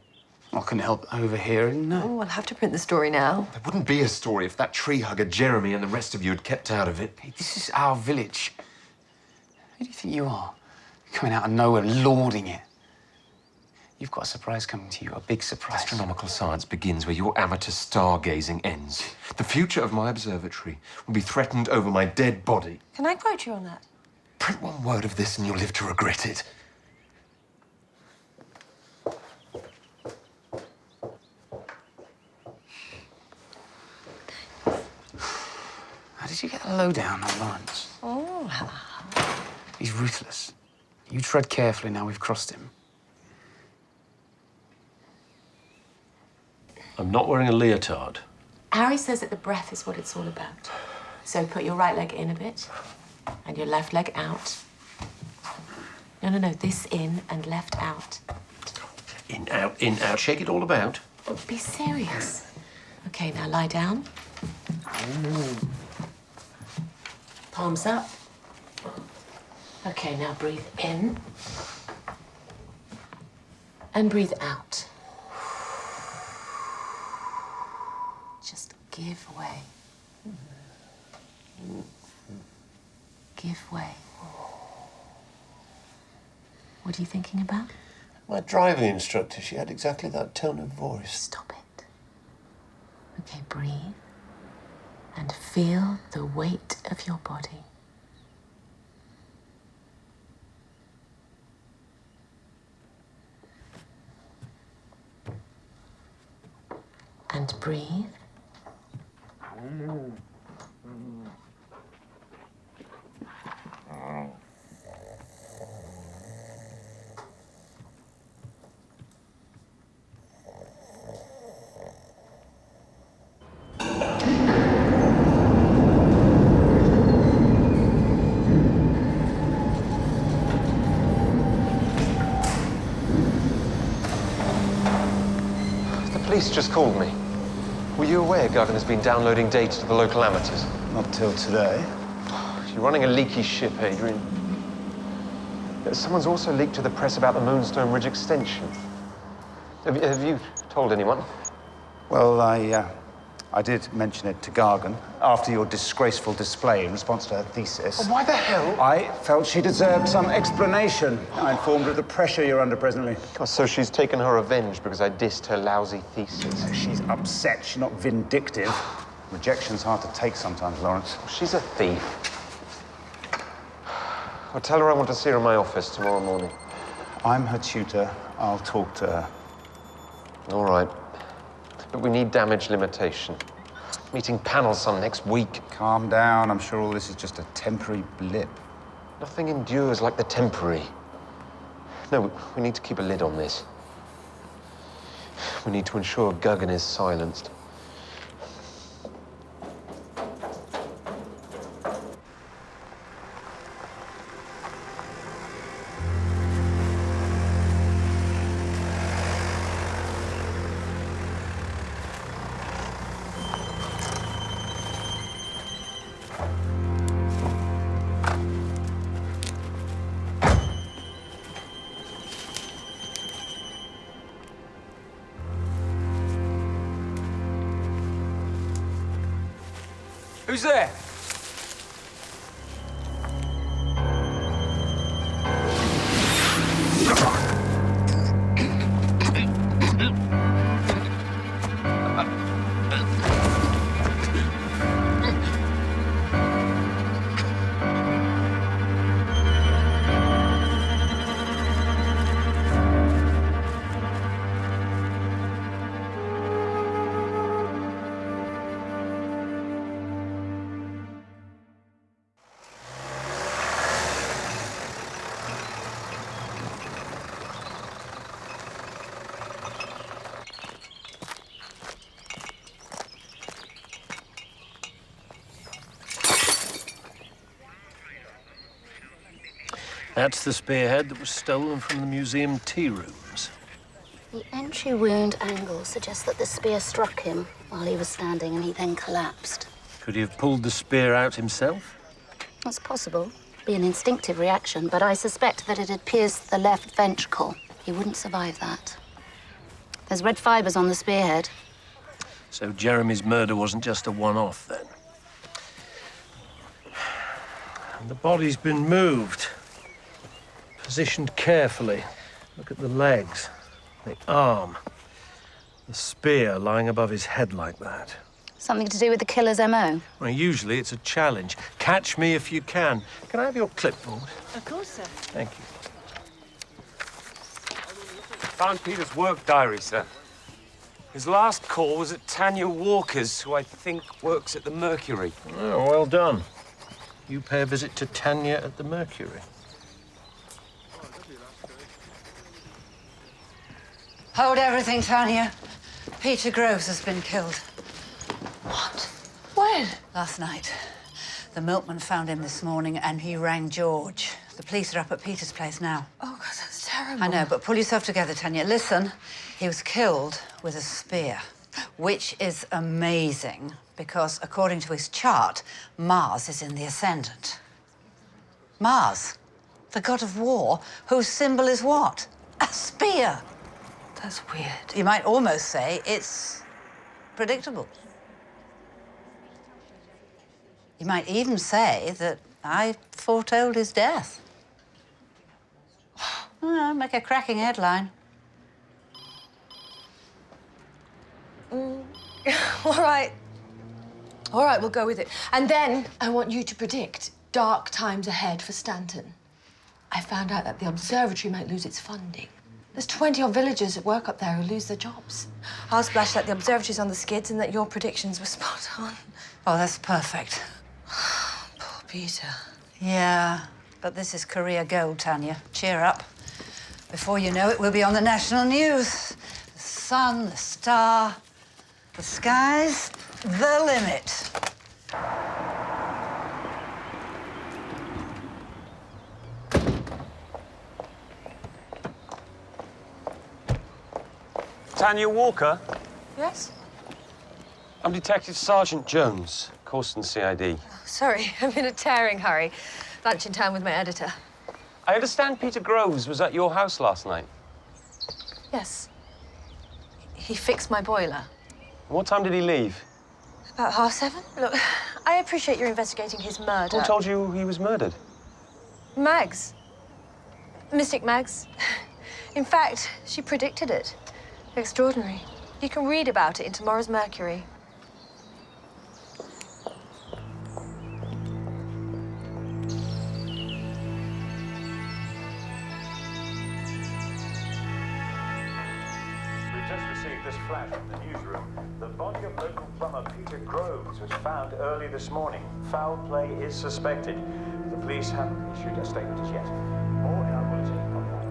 I can help overhearing. No. Oh, I'll have to print the story now. There wouldn't be a story if that tree hugger Jeremy and the rest of you had kept out of it. Hey, this is our village. Who do you think you are? You're coming out of nowhere, lauding it. You've got a surprise coming to you, a big surprise. Astronomical science begins where your amateur stargazing ends. The future of my observatory will be threatened over my dead body. Can I quote you on that? Print one word of this and you'll live to regret it. How did you get a lowdown on Lawrence? Oh, He's ruthless. You tread carefully now we've crossed him. I'm not wearing a leotard. Harry says that the breath is what it's all about. So put your right leg in a bit and your left leg out. No. This in and left out. In, out. Shake it all about. Oh, be serious. Okay, now lie down. Palms up. Okay, now breathe in. And breathe out. Just give way. Give way. What are you thinking about? My driving instructor, she had exactly that tone of voice. Stop it. Okay, breathe. And feel the weight of your body. And breathe. police just called me. Were you aware Guggen has been downloading data to the local amateurs? Not till today. You're running a leaky ship, Adrian. Someone's also leaked to the press about the Moonstone Ridge extension. Have you told anyone? Well, I did mention it to Gargan after your disgraceful display in response to her thesis. Oh, why the hell? I felt she deserved some explanation. I informed her of the pressure you're under presently. Oh, so she's taken her revenge because I dissed her lousy thesis. She's upset. She's not vindictive. Rejection's hard to take sometimes, Lawrence. She's a thief. I'll tell her I want to see her in my office tomorrow morning. I'm her tutor. I'll talk to her. All right. But we need damage limitation. Meeting panel some next week. Calm down. I'm sure all this is just a temporary blip. Nothing endures like the temporary. No, we need to keep a lid on this. We need to ensure Guggen is silenced. Who's there? That's the spearhead that was stolen from the museum tea rooms. The entry wound angle suggests that the spear struck him while he was standing and he then collapsed. Could he have pulled the spear out himself? That's possible. Be an instinctive reaction, but I suspect that it had pierced the left ventricle. He wouldn't survive that. There's red fibers on the spearhead. So Jeremy's murder wasn't just a one-off, then? And the body's been moved. Positioned carefully. Look at the legs, the arm, the spear lying above his head like that. Something to do with the killer's MO? Well, usually it's a challenge. Catch me if you can. Can I have your clipboard? Of course, sir. Thank you. Found Peter's work diary, sir. His last call was at Tanya Walker's, who I think works at the Mercury. Oh, well done. You pay a visit to Tanya at the Mercury. Hold everything, Tanya. Peter Groves has been killed. What? When? Last night. The milkman found him this morning and he rang George. The police are up at Peter's place now. Oh, God, that's terrible. I know, but pull yourself together, Tanya. Listen, he was killed with a spear, which is amazing because, according to his chart, Mars is in the ascendant. Mars, the god of war, whose symbol is what? A spear. That's weird. You might almost say it's predictable. You might even say that I foretold his death. Make a cracking headline. All right. All right, we'll go with it. And then I want you to predict dark times ahead for Stanton. I found out that the observatory might lose its funding. There's 20-odd villagers at work up there who lose their jobs. I'll splash that the observatory's on the skids and that your predictions were spot on. Oh, that's perfect. Poor Peter. Yeah, but this is career gold, Tanya. Cheer up. Before you know it, we'll be on the national news. The sun, the star, the sky's the limit. Tanya Walker? Yes? I'm Detective Sergeant Jones, Corson CID. Sorry, I'm in a tearing hurry. Lunch in town with my editor. I understand Peter Groves was at your house last night. Yes. He fixed my boiler. What time did he leave? About 7:30. Look, I appreciate you're investigating his murder. Who told you he was murdered? Mags. Mystic Mags. In fact, she predicted it. Extraordinary. You can read about it in tomorrow's Mercury. We've just received this flash from the newsroom. The body of local plumber Peter Groves was found early this morning. Foul play is suspected. The police haven't issued a statement as yet. More in our bulletin online.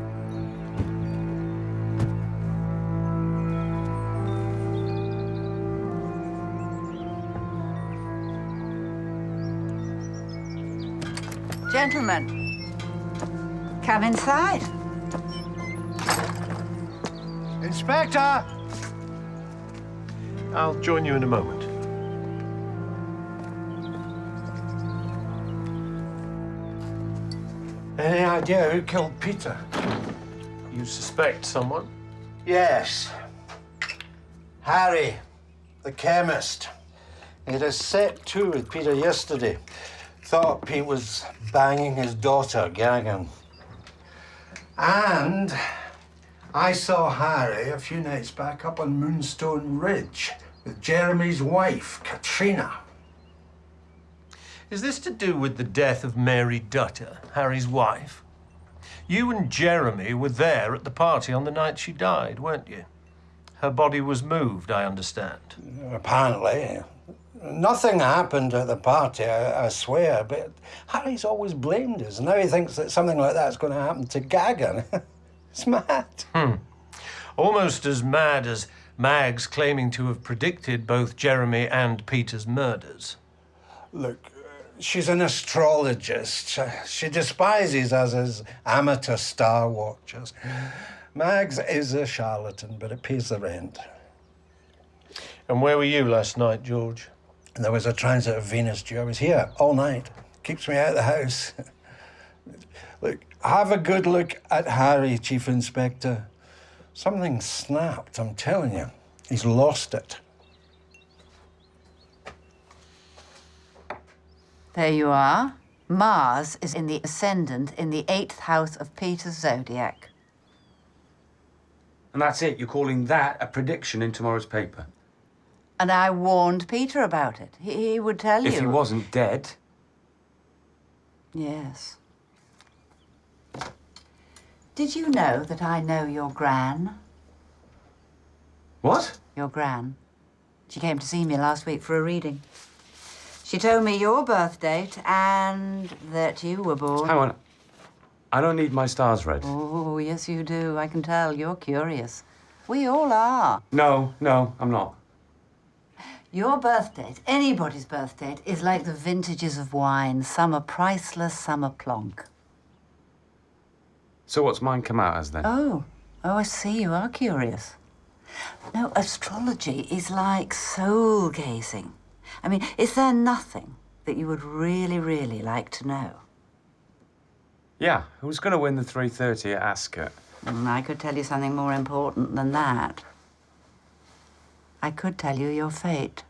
Gentlemen, come inside. Inspector! I'll join you in a moment. Any idea who killed Peter? You suspect someone? Yes. Harry, the chemist. He had a set to with Peter yesterday. Thought Pete was banging his daughter, gagging. And I saw Harry a few nights back up on Moonstone Ridge with Jeremy's wife, Katrina. Is this to do with the death of Mary Dutter, Harry's wife? You and Jeremy were there at the party on the night she died, weren't you? Her body was moved, I understand. Apparently. Nothing happened at the party, I swear, but Harry's always blamed us. Now he thinks that something like that's going to happen to Gagan. It's mad. Almost as mad as Mags claiming to have predicted both Jeremy and Peter's murders. Look, she's an astrologist. She despises us as amateur star watchers. Mags is a charlatan, but it pays the rent. And where were you last night, George? There was a transit of Venus due. I was here all night. Keeps me out of the house. Look, have a good look at Harry, Chief Inspector. Something snapped, I'm telling you. He's lost it. There you are. Mars is in the ascendant in the 8th house of Peter's zodiac. And that's it? You're calling that a prediction in tomorrow's paper? And I warned Peter about it. He would tell you. If he wasn't dead. Yes. Did you know that I know your Gran? What? Your Gran. She came to see me last week for a reading. She told me your birth date and that you were born. Hang on. I don't need my stars read. Oh, yes, you do. I can tell. You're curious. We all are. No, I'm not. Your birth date, anybody's birth date, is like the vintages of wine. Some are priceless, some are plonk. So what's mine come out as then? Oh, I see. You are curious. No, astrology is like soul gazing. I mean, is there nothing that you would really, really like to know? Yeah, who's going to win the 3:30 at Ascot? I could tell you something more important than that. I could tell you your fate.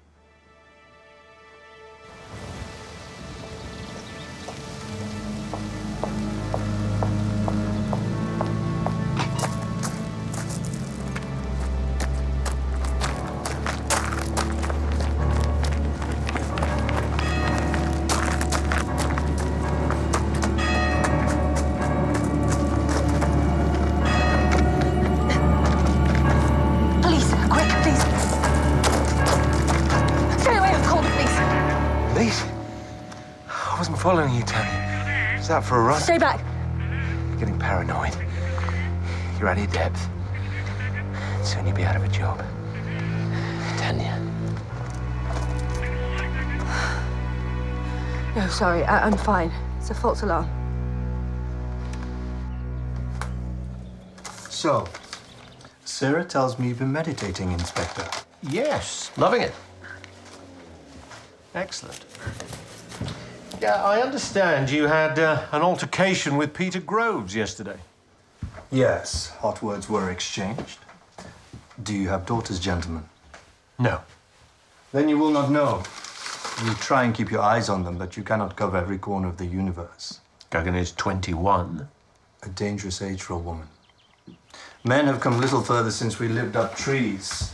Following you, Tanya. Is that for a run? Stay back. You're getting paranoid. You're out of your depth. Soon you'll be out of a job. Tanya. No, sorry, I'm fine. It's a false alarm. So, Sarah tells me you've been meditating, Inspector. Yes, loving it. Excellent. Yeah, I understand you had an altercation with Peter Groves yesterday. Yes, hot words were exchanged. Do you have daughters, gentlemen? No. Then you will not know. You try and keep your eyes on them, but you cannot cover every corner of the universe. Gagan is 21. A dangerous age for a woman. Men have come little further since we lived up trees.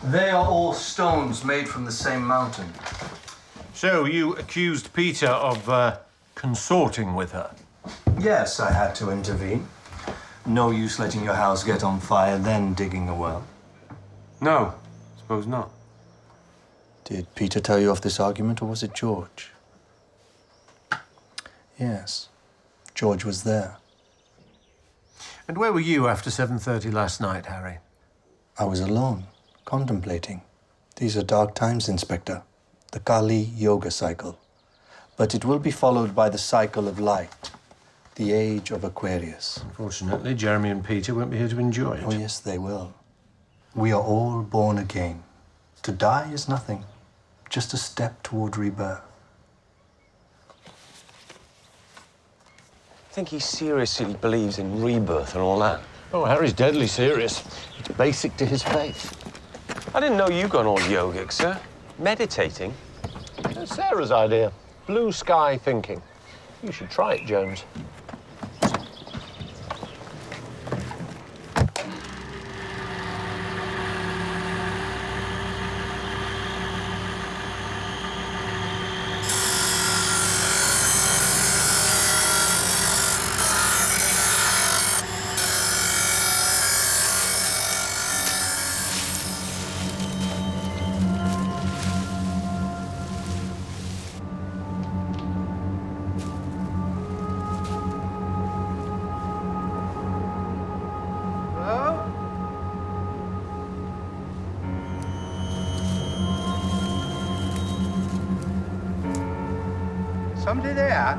They are all stones made from the same mountain. So you accused Peter of consorting with her? Yes, I had to intervene. No use letting your house get on fire, then digging a well. No, suppose not. Did Peter tell you of this argument, or was it George? Yes, George was there. And where were you after 7:30 last night, Harry? I was alone, contemplating. These are dark times, Inspector. The Kali Yoga cycle. But it will be followed by the cycle of light, the age of Aquarius. Unfortunately, Jeremy and Peter won't be here to enjoy it. Oh, yes, they will. We are all born again. To die is nothing, just a step toward rebirth. I think he seriously believes in rebirth and all that. Oh, Harry's deadly serious. It's basic to his faith. I didn't know you got all yogic, sir. Meditating? That's Sarah's idea. Blue sky thinking. You should try it, Jones. Somebody there?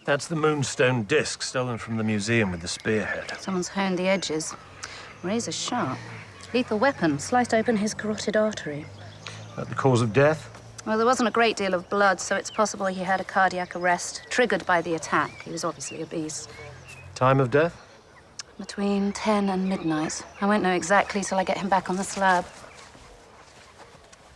That's the moonstone disc stolen from the museum with the spearhead. Someone's honed the edges. Razor sharp. Lethal weapon. Sliced open his carotid artery. That the cause of death? Well, there wasn't a great deal of blood, so it's possible he had a cardiac arrest triggered by the attack. He was obviously obese. Time of death? Between 10 and midnight. I won't know exactly till I get him back on the slab.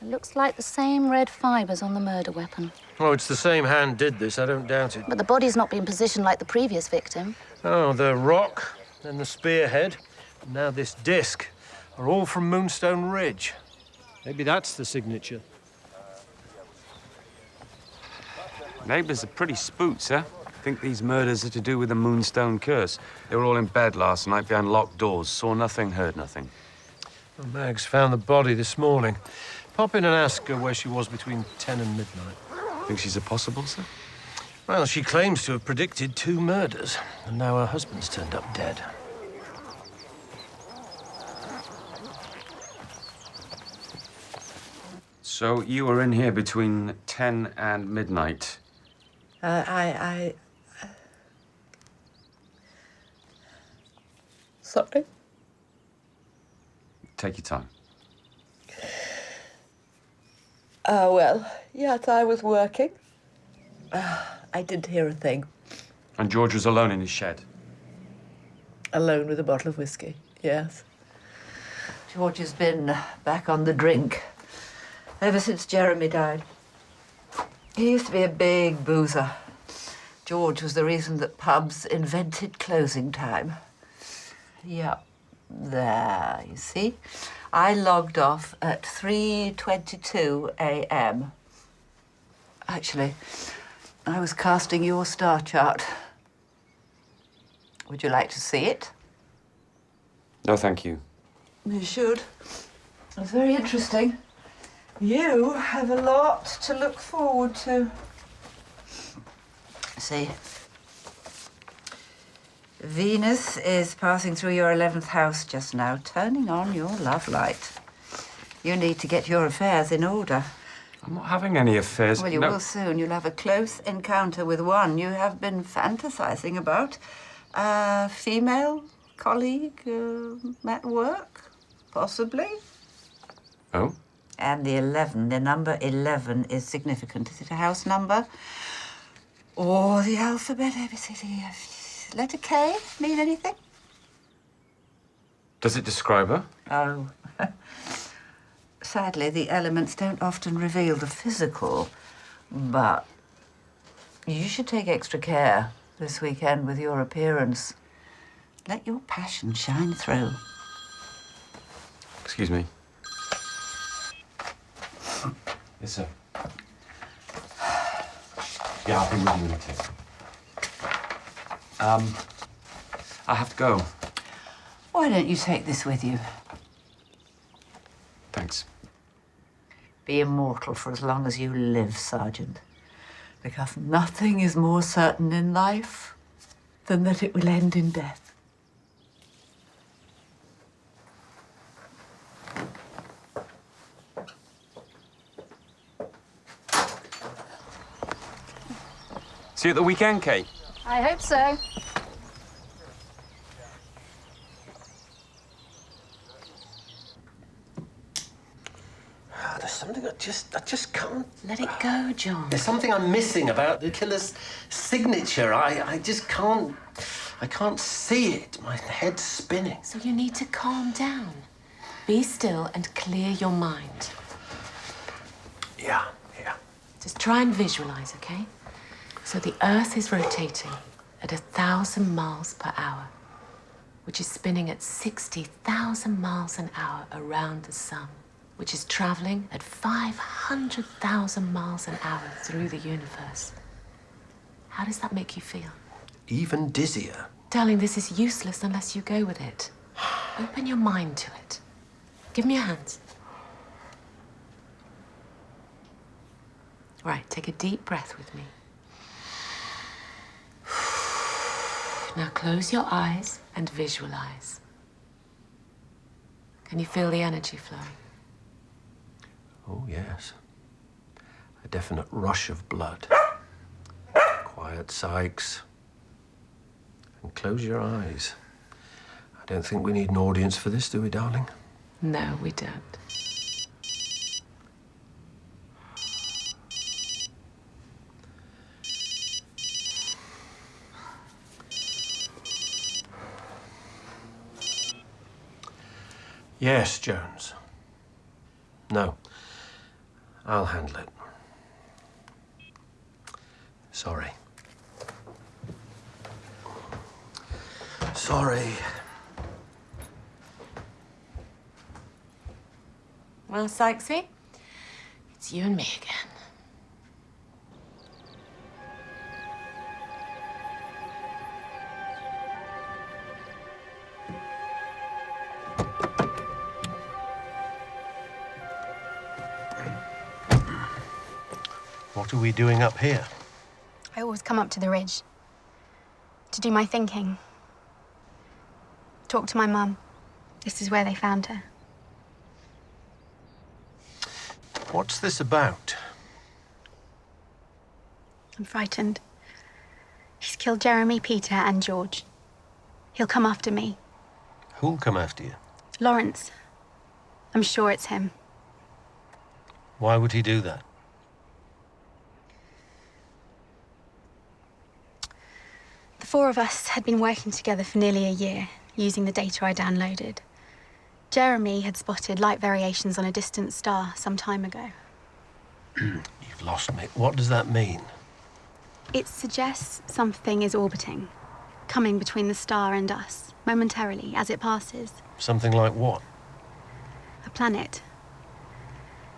It looks like the same red fibers on the murder weapon. Oh, it's the same hand did this, I don't doubt it. But the body's not been positioned like the previous victim. Oh, the rock, then the spearhead, and now this disc are all from Moonstone Ridge. Maybe that's the signature. Neighbours are pretty spooked, sir. Think these murders are to do with the Moonstone curse. They were all in bed last night behind locked doors. Saw nothing, heard nothing. Well, Mags found the body this morning. Pop in and ask her where she was between 10 and midnight. Think she's a possible, sir? Well, she claims to have predicted 2 murders, and now her husband's turned up dead. So you were in here between 10 and midnight? Sorry? Take your time. Well, yes, I was working. I didn't hear a thing. And George was alone in his shed? Alone with a bottle of whiskey, yes. George has been back on the drink ever since Jeremy died. He used to be a big boozer. George was the reason that pubs invented closing time. Yep, there, you see? I logged off at 3:22 a.m. Actually, I was casting your star chart. Would you like to see it? No, thank you. You should. It's very interesting. You have a lot to look forward to. See? Venus is passing through your 11th house just now, turning on your love light. You need to get your affairs in order. I'm not having any affairs. Well, you No. will soon. You'll have a close encounter with one you have been fantasizing about. A female colleague at work, possibly. Oh? And the number 11 is significant. Is it a house number? Or the alphabet, A, B, C, D, E, F, letter K mean anything? Does it describe her? Oh. Sadly, the elements don't often reveal the physical, but you should take extra care this weekend with your appearance. Let your passion shine through. Excuse me. Yes, sir. Yeah, I'll be with you in a tick. I have to go. Why don't you take this with you? Thanks. Be immortal for as long as you live, Sergeant. Because nothing is more certain in life than that it will end in death. See you at the weekend, Kate. I hope so. There's something I just can't... Let it go, John. There's something I'm missing about the killer's signature. I just can't... I can't see it. My head's spinning. So you need to calm down. Be still and clear your mind. Yeah. Just try and visualize, okay? So the Earth is rotating at 1,000 miles per hour, which is spinning at 60,000 miles an hour around the sun, which is traveling at 500,000 miles an hour through the universe. How does that make you feel? Even dizzier. Darling, this is useless unless you go with it. Open your mind to it. Give me your hands. Right, take a deep breath with me. Now close your eyes and visualize. Can you feel the energy flowing? Oh, yes. A definite rush of blood. Quiet, Sykes. And close your eyes. I don't think we need an audience for this, do we, darling? No, we don't. Yes, Jones. No. I'll handle it. Sorry. Sorry. Well, Sykesy, it's you and me again. What are we doing up here? I always come up to the ridge to do my thinking. Talk to my mum. This is where they found her. What's this about? I'm frightened. He's killed Jeremy, Peter, and George. He'll come after me. Who'll come after you? Lawrence. I'm sure it's him. Why would he do that? The four of us had been working together for nearly a year, using the data I downloaded. Jeremy had spotted light variations on a distant star some time ago. You've lost me. What does that mean? It suggests something is orbiting, coming between the star and us, momentarily, as it passes. Something like what? A planet.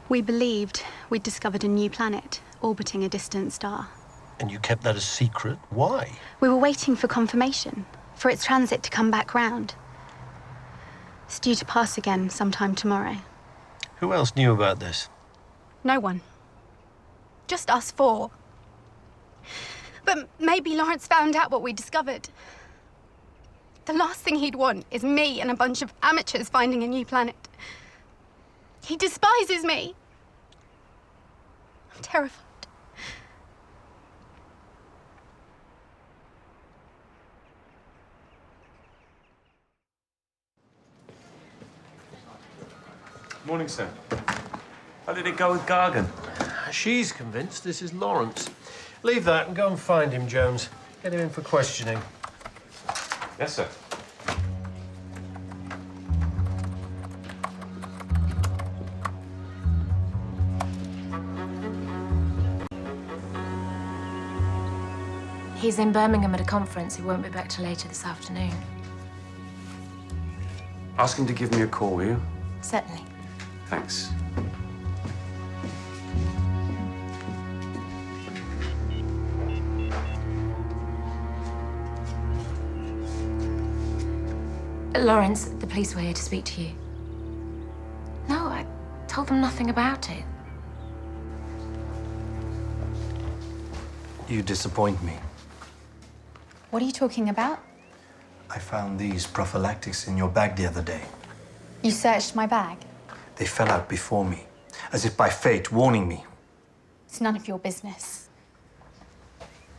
We believed we'd discovered a new planet, orbiting a distant star. And you kept that a secret? Why? We were waiting for confirmation, for its transit to come back round. It's due to pass again sometime tomorrow. Who else knew about this? No one. Just us four. But maybe Lawrence found out what we discovered. The last thing he'd want is me and a bunch of amateurs finding a new planet. He despises me. I'm terrified. Morning, sir. How did it go with Gargan? She's convinced this is Lawrence. Leave that and go and find him, Jones. Get him in for questioning. Yes, sir. He's in Birmingham at a conference. He won't be back till later this afternoon. Ask him to give me a call, will you? Certainly. Thanks. Lawrence, the police were here to speak to you. No, I told them nothing about it. You disappoint me. What are you talking about? I found these prophylactics in your bag the other day. You searched my bag. They fell out before me, as if by fate, warning me. It's none of your business.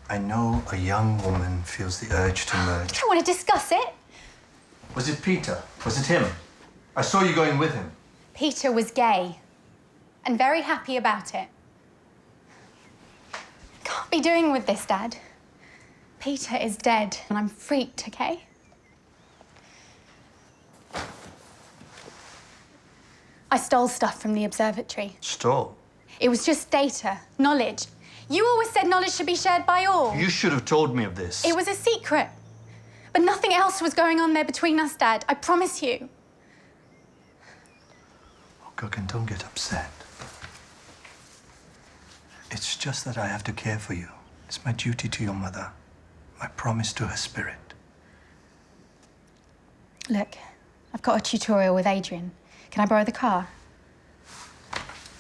I know a young woman feels the urge to merge. I don't want to discuss it. Was it Peter? Was it him? I saw you going with him. Peter was gay and very happy about it. Can't be doing with this, Dad. Peter is dead and I'm freaked, okay? I stole stuff from the observatory. Stole? It was just data, knowledge. You always said knowledge should be shared by all. You should have told me of this. It was a secret. But nothing else was going on there between us, Dad. I promise you. Oh, Guggen, don't get upset. It's just that I have to care for you. It's my duty to your mother. My promise to her spirit. Look, I've got a tutorial with Adrian. Can I borrow the car?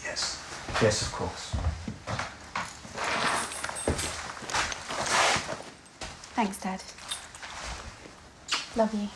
Yes. Yes, of course. Thanks, Dad. Love you.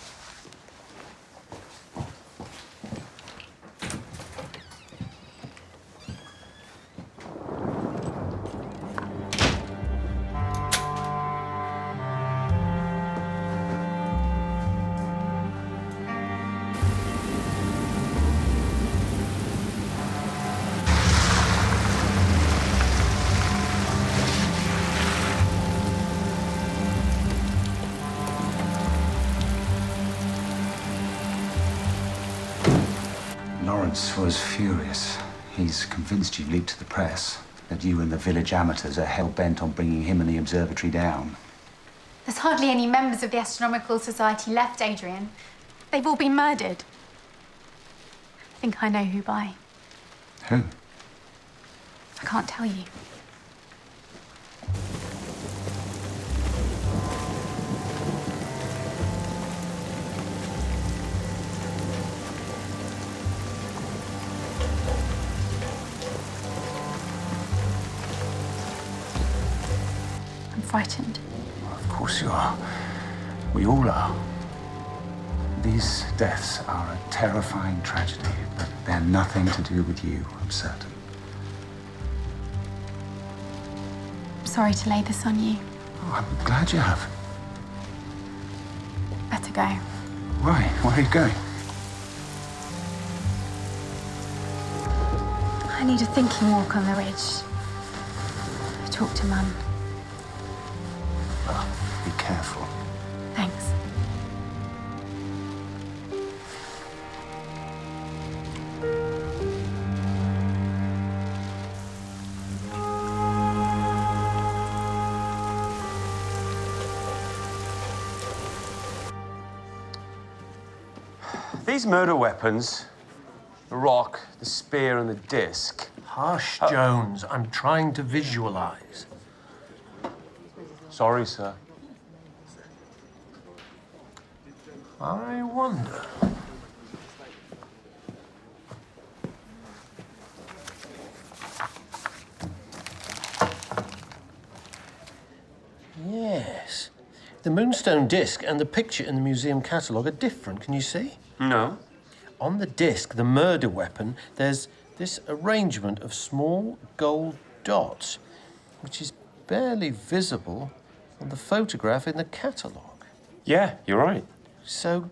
Lawrence was furious. He's convinced you've leaked to the press that you and the village amateurs are hell-bent on bringing him and the observatory down. There's hardly any members of the Astronomical Society left, Adrian. They've all been murdered. I think I know who by. Who? I can't tell you. I'm frightened. Of course you are. We all are. These deaths are a terrifying tragedy, but they're nothing to do with you, I'm certain. I'm sorry to lay this on you. Oh, I'm glad you have. Better go. Why? Where are you going? I need a thinking walk on the ridge. Talk to Mum. Well, be careful. Thanks. These murder weapons, the rock, the spear, and the disc. Hush, Jones. I'm trying to visualize. Sorry, sir. I wonder. Yes. The moonstone disc and the picture in the museum catalogue are different, can you see? No. On the disc, the murder weapon, there's this arrangement of small gold dots, which is barely visible on the photograph in the catalogue. Yeah, you're right. So,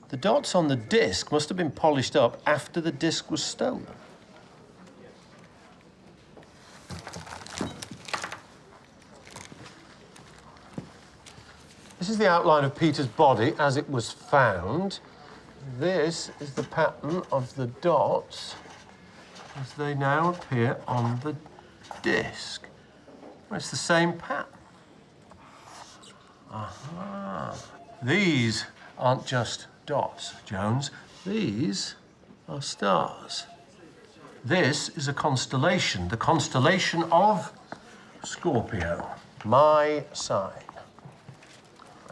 the dots on the disc must have been polished up after the disc was stolen. This is the outline of Peter's body as it was found. This is the pattern of the dots as they now appear on the disc. It's the same pattern. Aha. These aren't just dots, Jones. These are stars. This is a constellation, the constellation of Scorpio, my sign.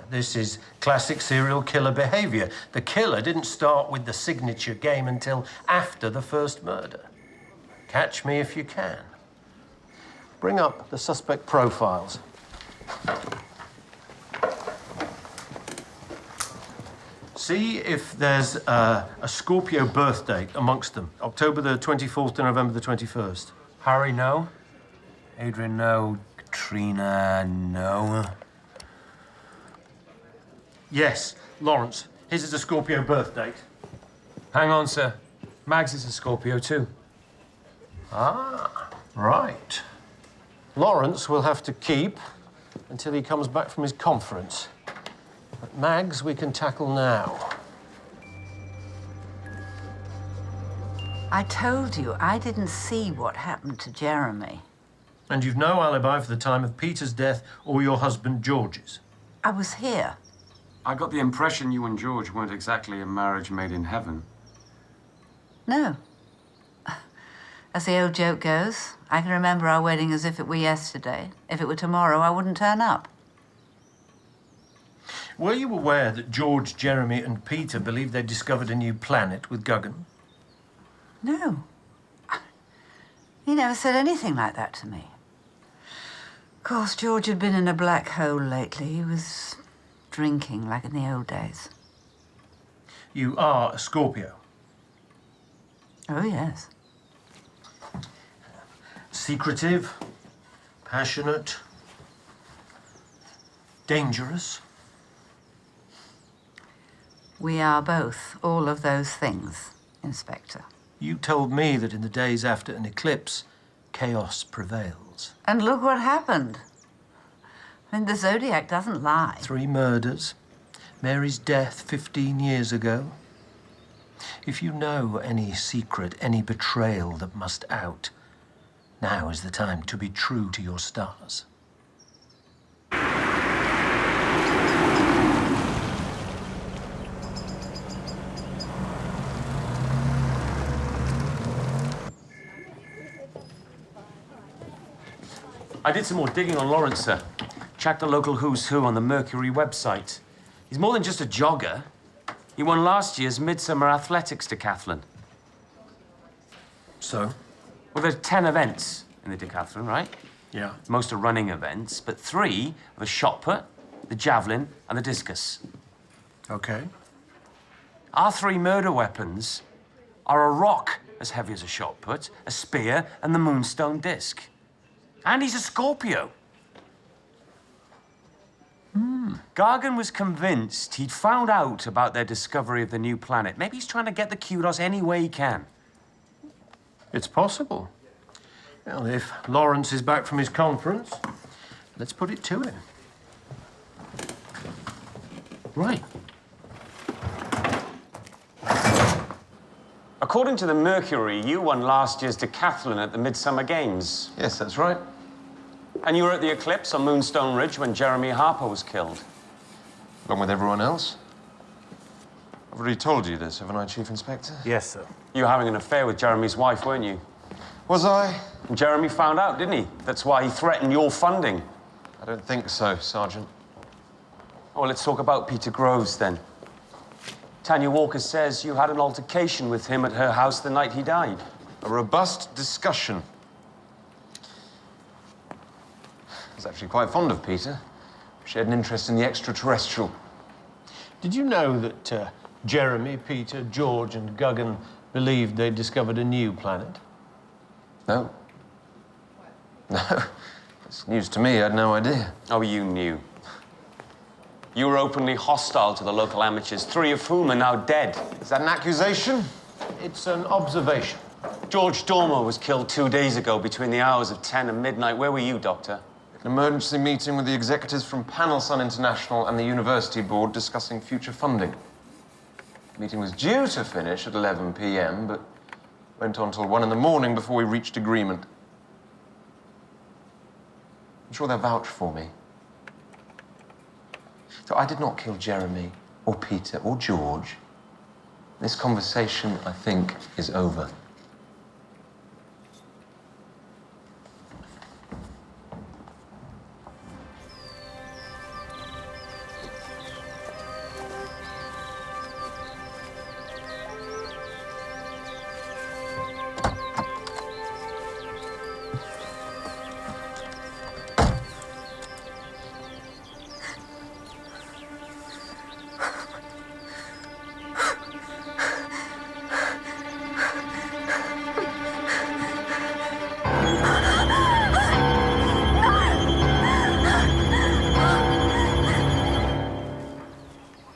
This is classic serial killer behavior. The killer didn't start with the signature game until after the first murder. Catch me if you can. Bring up the suspect profiles. See if there's a Scorpio birth date amongst them. October the 24th to November the 21st. Harry, no. Adrian, no. Katrina, no. Yes, Lawrence. His is a Scorpio birth date. Hang on, sir. Mags is a Scorpio, too. Ah, right. Lawrence will have to keep until he comes back from his conference. But Mags we can tackle now. I told you I didn't see what happened to Jeremy. And you've no alibi for the time of Peter's death or your husband George's. I was here. I got the impression you and George weren't exactly a marriage made in heaven. No. As the old joke goes, I can remember our wedding as if it were yesterday. If it were tomorrow, I wouldn't turn up. Were you aware that George, Jeremy, and Peter believed they'd discovered a new planet with Guggen? No. He never said anything like that to me. Of course, George had been in a black hole lately. He was drinking like in the old days. You are a Scorpio. Oh, yes. Secretive, passionate, dangerous. We are both all of those things, Inspector. You told me that in the days after an eclipse, chaos prevails. And look what happened. I mean, the Zodiac doesn't lie. 3 murders, Mary's death 15 years ago. If you know any secret, any betrayal that must out, now is the time to be true to your stars. I did some more digging on Lawrence, sir. Checked the local who's who on the Mercury website. He's more than just a jogger. He won last year's Midsomer Athletics decathlon. So? Well, there's 10 events in the decathlon, right? Yeah. Most are running events, but 3 are the shot put, the javelin, and the discus. Okay. Our 3 murder weapons are a rock as heavy as a shot put, a spear, and the moonstone disc. And he's a Scorpio. Gargan was convinced he'd found out about their discovery of the new planet. Maybe he's trying to get the kudos any way he can. It's possible. Well, if Lawrence is back from his conference, let's put it to him. Right. According to the Mercury, you won last year's decathlon at the Midsummer Games. Yes, that's right. And you were at the eclipse on Moonstone Ridge when Jeremy Harper was killed. Along with everyone else. I've already told you this, haven't I, Chief Inspector? Yes, sir. You were having an affair with Jeremy's wife, weren't you? Was I? And Jeremy found out, didn't he? That's why he threatened your funding. I don't think so, Sergeant. Oh, let's talk about Peter Groves, then. Tanya Walker says you had an altercation with him at her house the night he died. A robust discussion. was actually quite fond of Peter. She had an interest in the extraterrestrial. Did you know that Jeremy, Peter, George, and Guggen believed they'd discovered a new planet? No. No. It's news to me. I had no idea. Oh, you knew. You were openly hostile to the local amateurs, 3 of whom are now dead. Is that an accusation? It's an observation. George Dormer was killed 2 days ago between the hours of 10 and midnight. Where were you, Doctor? An emergency meeting with the executives from Panel Sun International and the University Board discussing future funding. The meeting was due to finish at 11 p.m., but went on till 1 in the morning before we reached agreement. I'm sure they'll vouch for me. So I did not kill Jeremy, or Peter, or George. This conversation, I think, is over.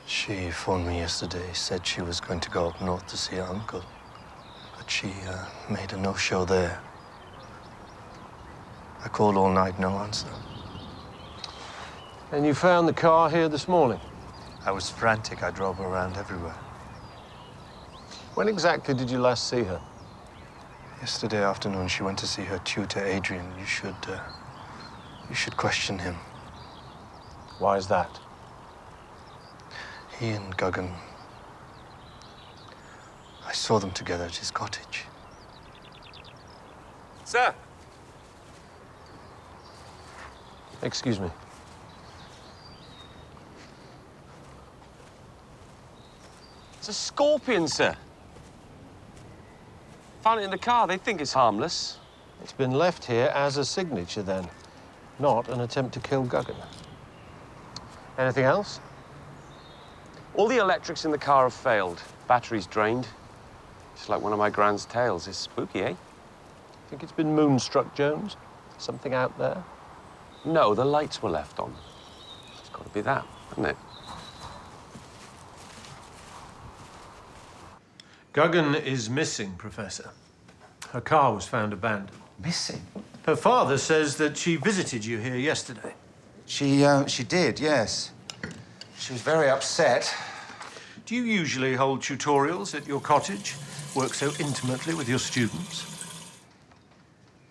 She phoned me yesterday, said she was going to go up north to see her uncle. But she made a no-show there. I called all night, no answer. And you found the car here this morning? I was frantic. I drove around everywhere. When exactly did you last see her? Yesterday afternoon, she went to see her tutor, Adrian. You should question him. Why is that? He and Guggen, I saw them together at his cottage. Sir! Excuse me. It's a scorpion, sir. Found it in the car. They think it's harmless. It's been left here as a signature, then, not an attempt to kill Guggen. Anything else? All the electrics in the car have failed. Battery's drained. It's like one of my Grand's tales. It's spooky, eh? Think it's been moonstruck, Jones? Something out there? No, the lights were left on. It's got to be that, hasn't it? Guggen is missing, Professor. Her car was found abandoned. Missing? Her father says that she visited you here yesterday. She did, yes. She was very upset. Do you usually hold tutorials at your cottage? Work so intimately with your students?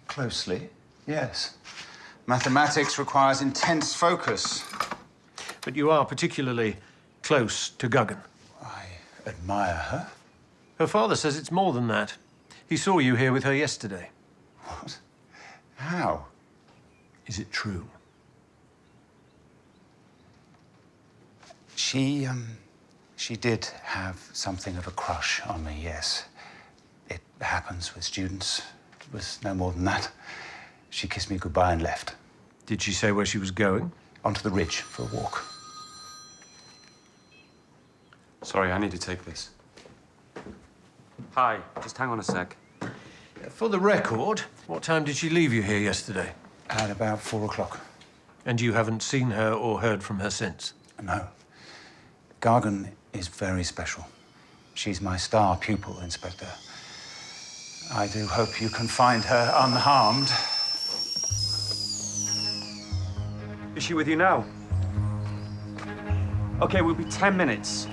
Closely, yes. Mathematics requires intense focus. But you are particularly close to Guggen. I admire her. Her father says it's more than that. He saw you here with her yesterday. What? How? Is it true? She did have something of a crush on me, yes. It happens with students. It was no more than that. She kissed me goodbye and left. Did she say where she was going? Onto the ridge for a walk. Sorry, I need to take this. Hi, just hang on a sec. For the record, what time did she leave you here yesterday? At about 4 o'clock. And you haven't seen her or heard from her since? No. Gargan is very special. She's my star pupil, Inspector. I do hope you can find her unharmed. Is she with you now? Okay, we'll be 10 minutes.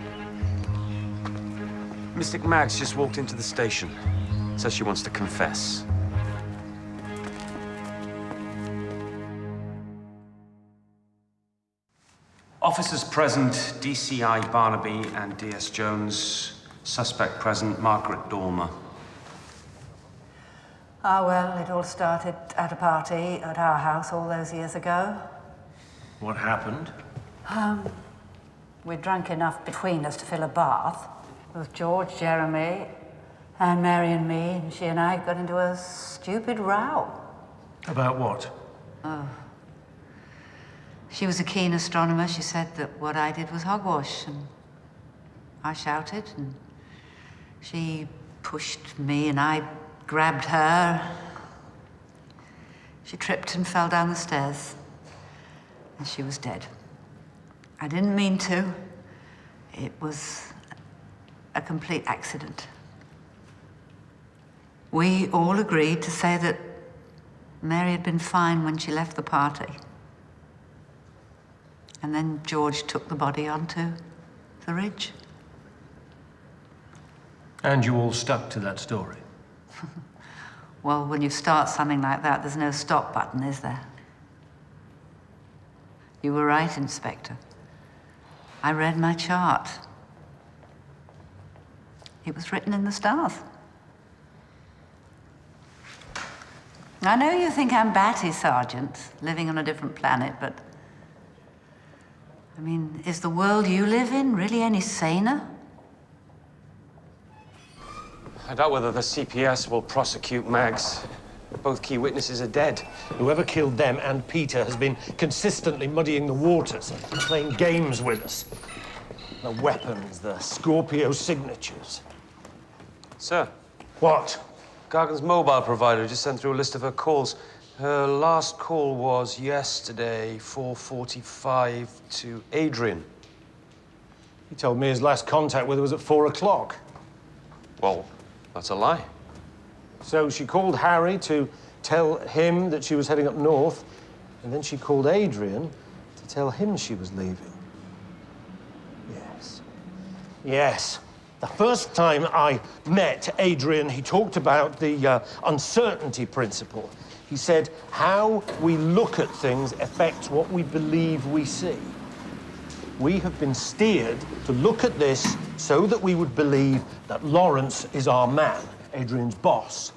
Mystic Mags just walked into the station. Says she wants to confess. Officers present, DCI Barnaby and DS Jones. Suspect present, Margaret Dormer. Ah, well, it all started at a party at our house all those years ago. What happened? We drank enough between us to fill a bath. It was George, Jeremy, and Mary and me, and she and I got into a stupid row. About what? She was a keen astronomer. She said that what I did was hogwash, and I shouted, and she pushed me, and I grabbed her. She tripped and fell down the stairs, and she was dead. I didn't mean to. It was a complete accident. We all agreed to say that Mary had been fine when she left the party. And then George took the body onto the ridge. And you all stuck to that story? Well, when you start something like that, there's no stop button, is there? You were right, Inspector. I read my chart. It was written in the stars. I know you think I'm batty, Sergeant, living on a different planet, but... I mean, is the world you live in really any saner? I doubt whether the CPS will prosecute Mags. Both key witnesses are dead. Whoever killed them and Peter has been consistently muddying the waters, playing games with us. The weapons, the Scorpio signatures. Sir. What? Gargan's mobile provider just sent through a list of her calls. Her last call was yesterday, 4:45, to Adrian. He told me his last contact with her was at 4 o'clock. Well, that's a lie. So she called Harry to tell him that she was heading up north, and then she called Adrian to tell him she was leaving. Yes. Yes. The first time I met Adrian, he talked about the uncertainty principle. He said, how we look at things affects what we believe we see. We have been steered to look at this so that we would believe that Lawrence is our man, Adrian's boss.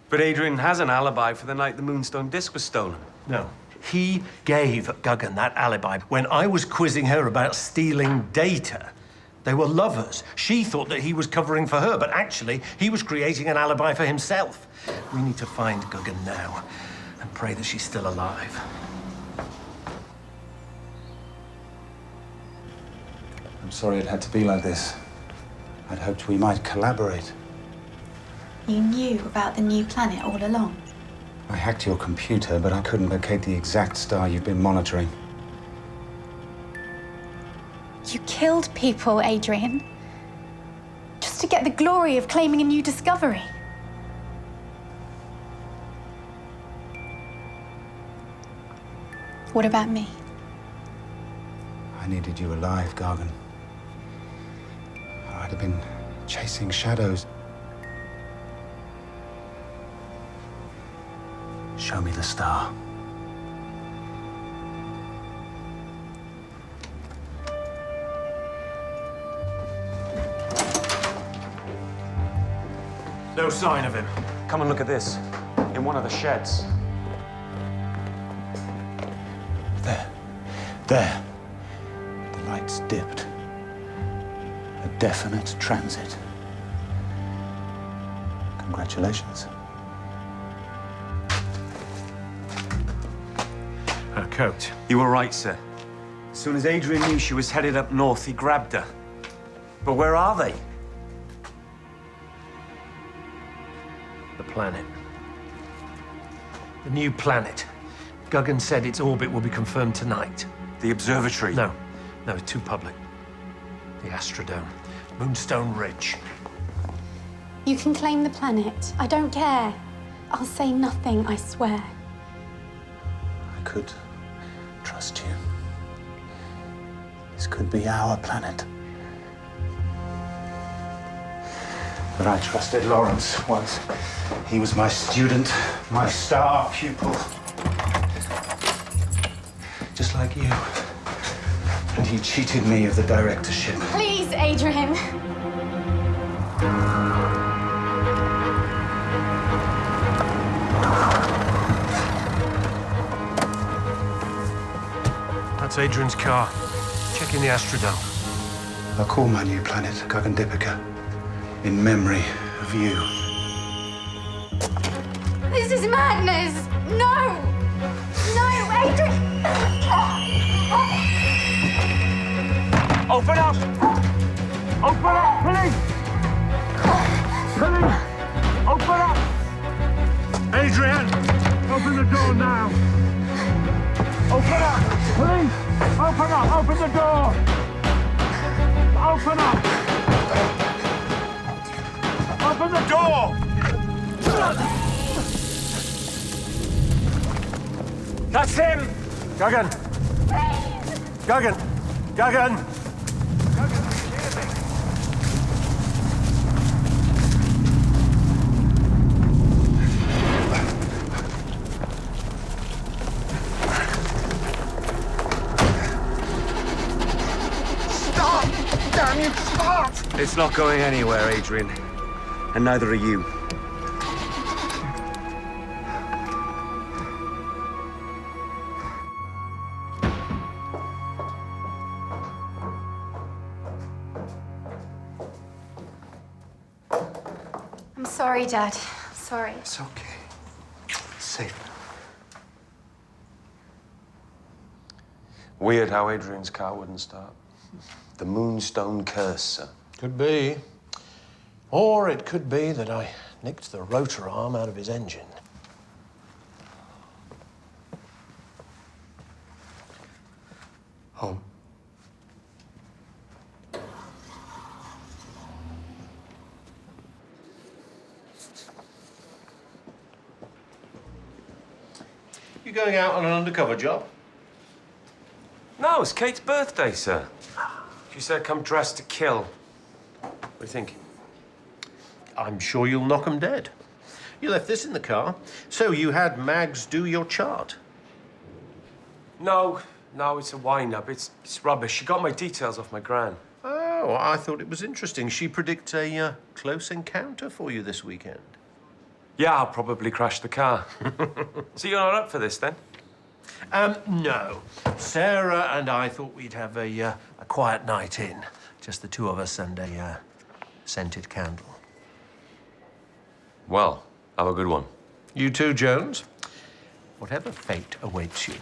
But Adrian has an alibi for the night the Moonstone disc was stolen. No. He gave Guggen that alibi when I was quizzing her about stealing data. They were lovers. She thought that he was covering for her, but actually, he was creating an alibi for himself. We need to find Guggen now and pray that she's still alive. I'm sorry it had to be like this. I'd hoped we might collaborate. You knew about the new planet all along? I hacked your computer, but I couldn't locate the exact star you've been monitoring. You killed people, Adrian. Just to get the glory of claiming a new discovery. What about me? I needed you alive, Gargan. I'd have been chasing shadows. Show me the star. No sign of him. Come and look at this. In one of the sheds. There. The light's dipped. A definite transit. Congratulations. Her coat. You were right, sir. As soon as Adrian knew she was headed up north, he grabbed her. But where are they? The planet. The new planet. Guggen said its orbit will be confirmed tonight. The observatory? No, it's too public. The Astrodome. Moonstone Ridge. You can claim the planet. I don't care. I'll say nothing, I swear. I could trust you. This could be our planet. But I trusted Lawrence once. He was my student, my star pupil. Just like you. And he cheated me of the directorship. Please, Adrian. That's Adrian's car. Checking the Astrodome. I'll call my new planet Guggendipika in memory of you. This is madness! No! No, Adrian! Open up! Open up, police! Police! Open up! Adrian! Open the door now! Open up! Police! Open up! Open the door! Open up! Open the door! That's him! Guggen! Guggen! Guggen! Stop! Damn you, stop! It's not going anywhere, Adrian. And neither are you. I'm sorry, Dad. Sorry. It's okay. It's safe. Weird how Adrian's car wouldn't start. The Moonstone curse, sir. Could be. Or it could be that I nicked the rotor arm out of his engine. Home. You going out on an undercover job? No, it's Kate's birthday, sir. She said come dressed to kill. What do you think? I'm sure you'll knock 'em dead. You left this in the car, so you had Mags do your chart. No, it's a wind-up. It's rubbish. She got my details off my gran. Oh, I thought it was interesting. She predicts a close encounter for you this weekend. Yeah, I'll probably crash the car. So you're not up for this, then? No. Sarah and I thought we'd have a quiet night in. Just the two of us and a scented candle. Well, have a good one. You too, Jones. Whatever fate awaits you.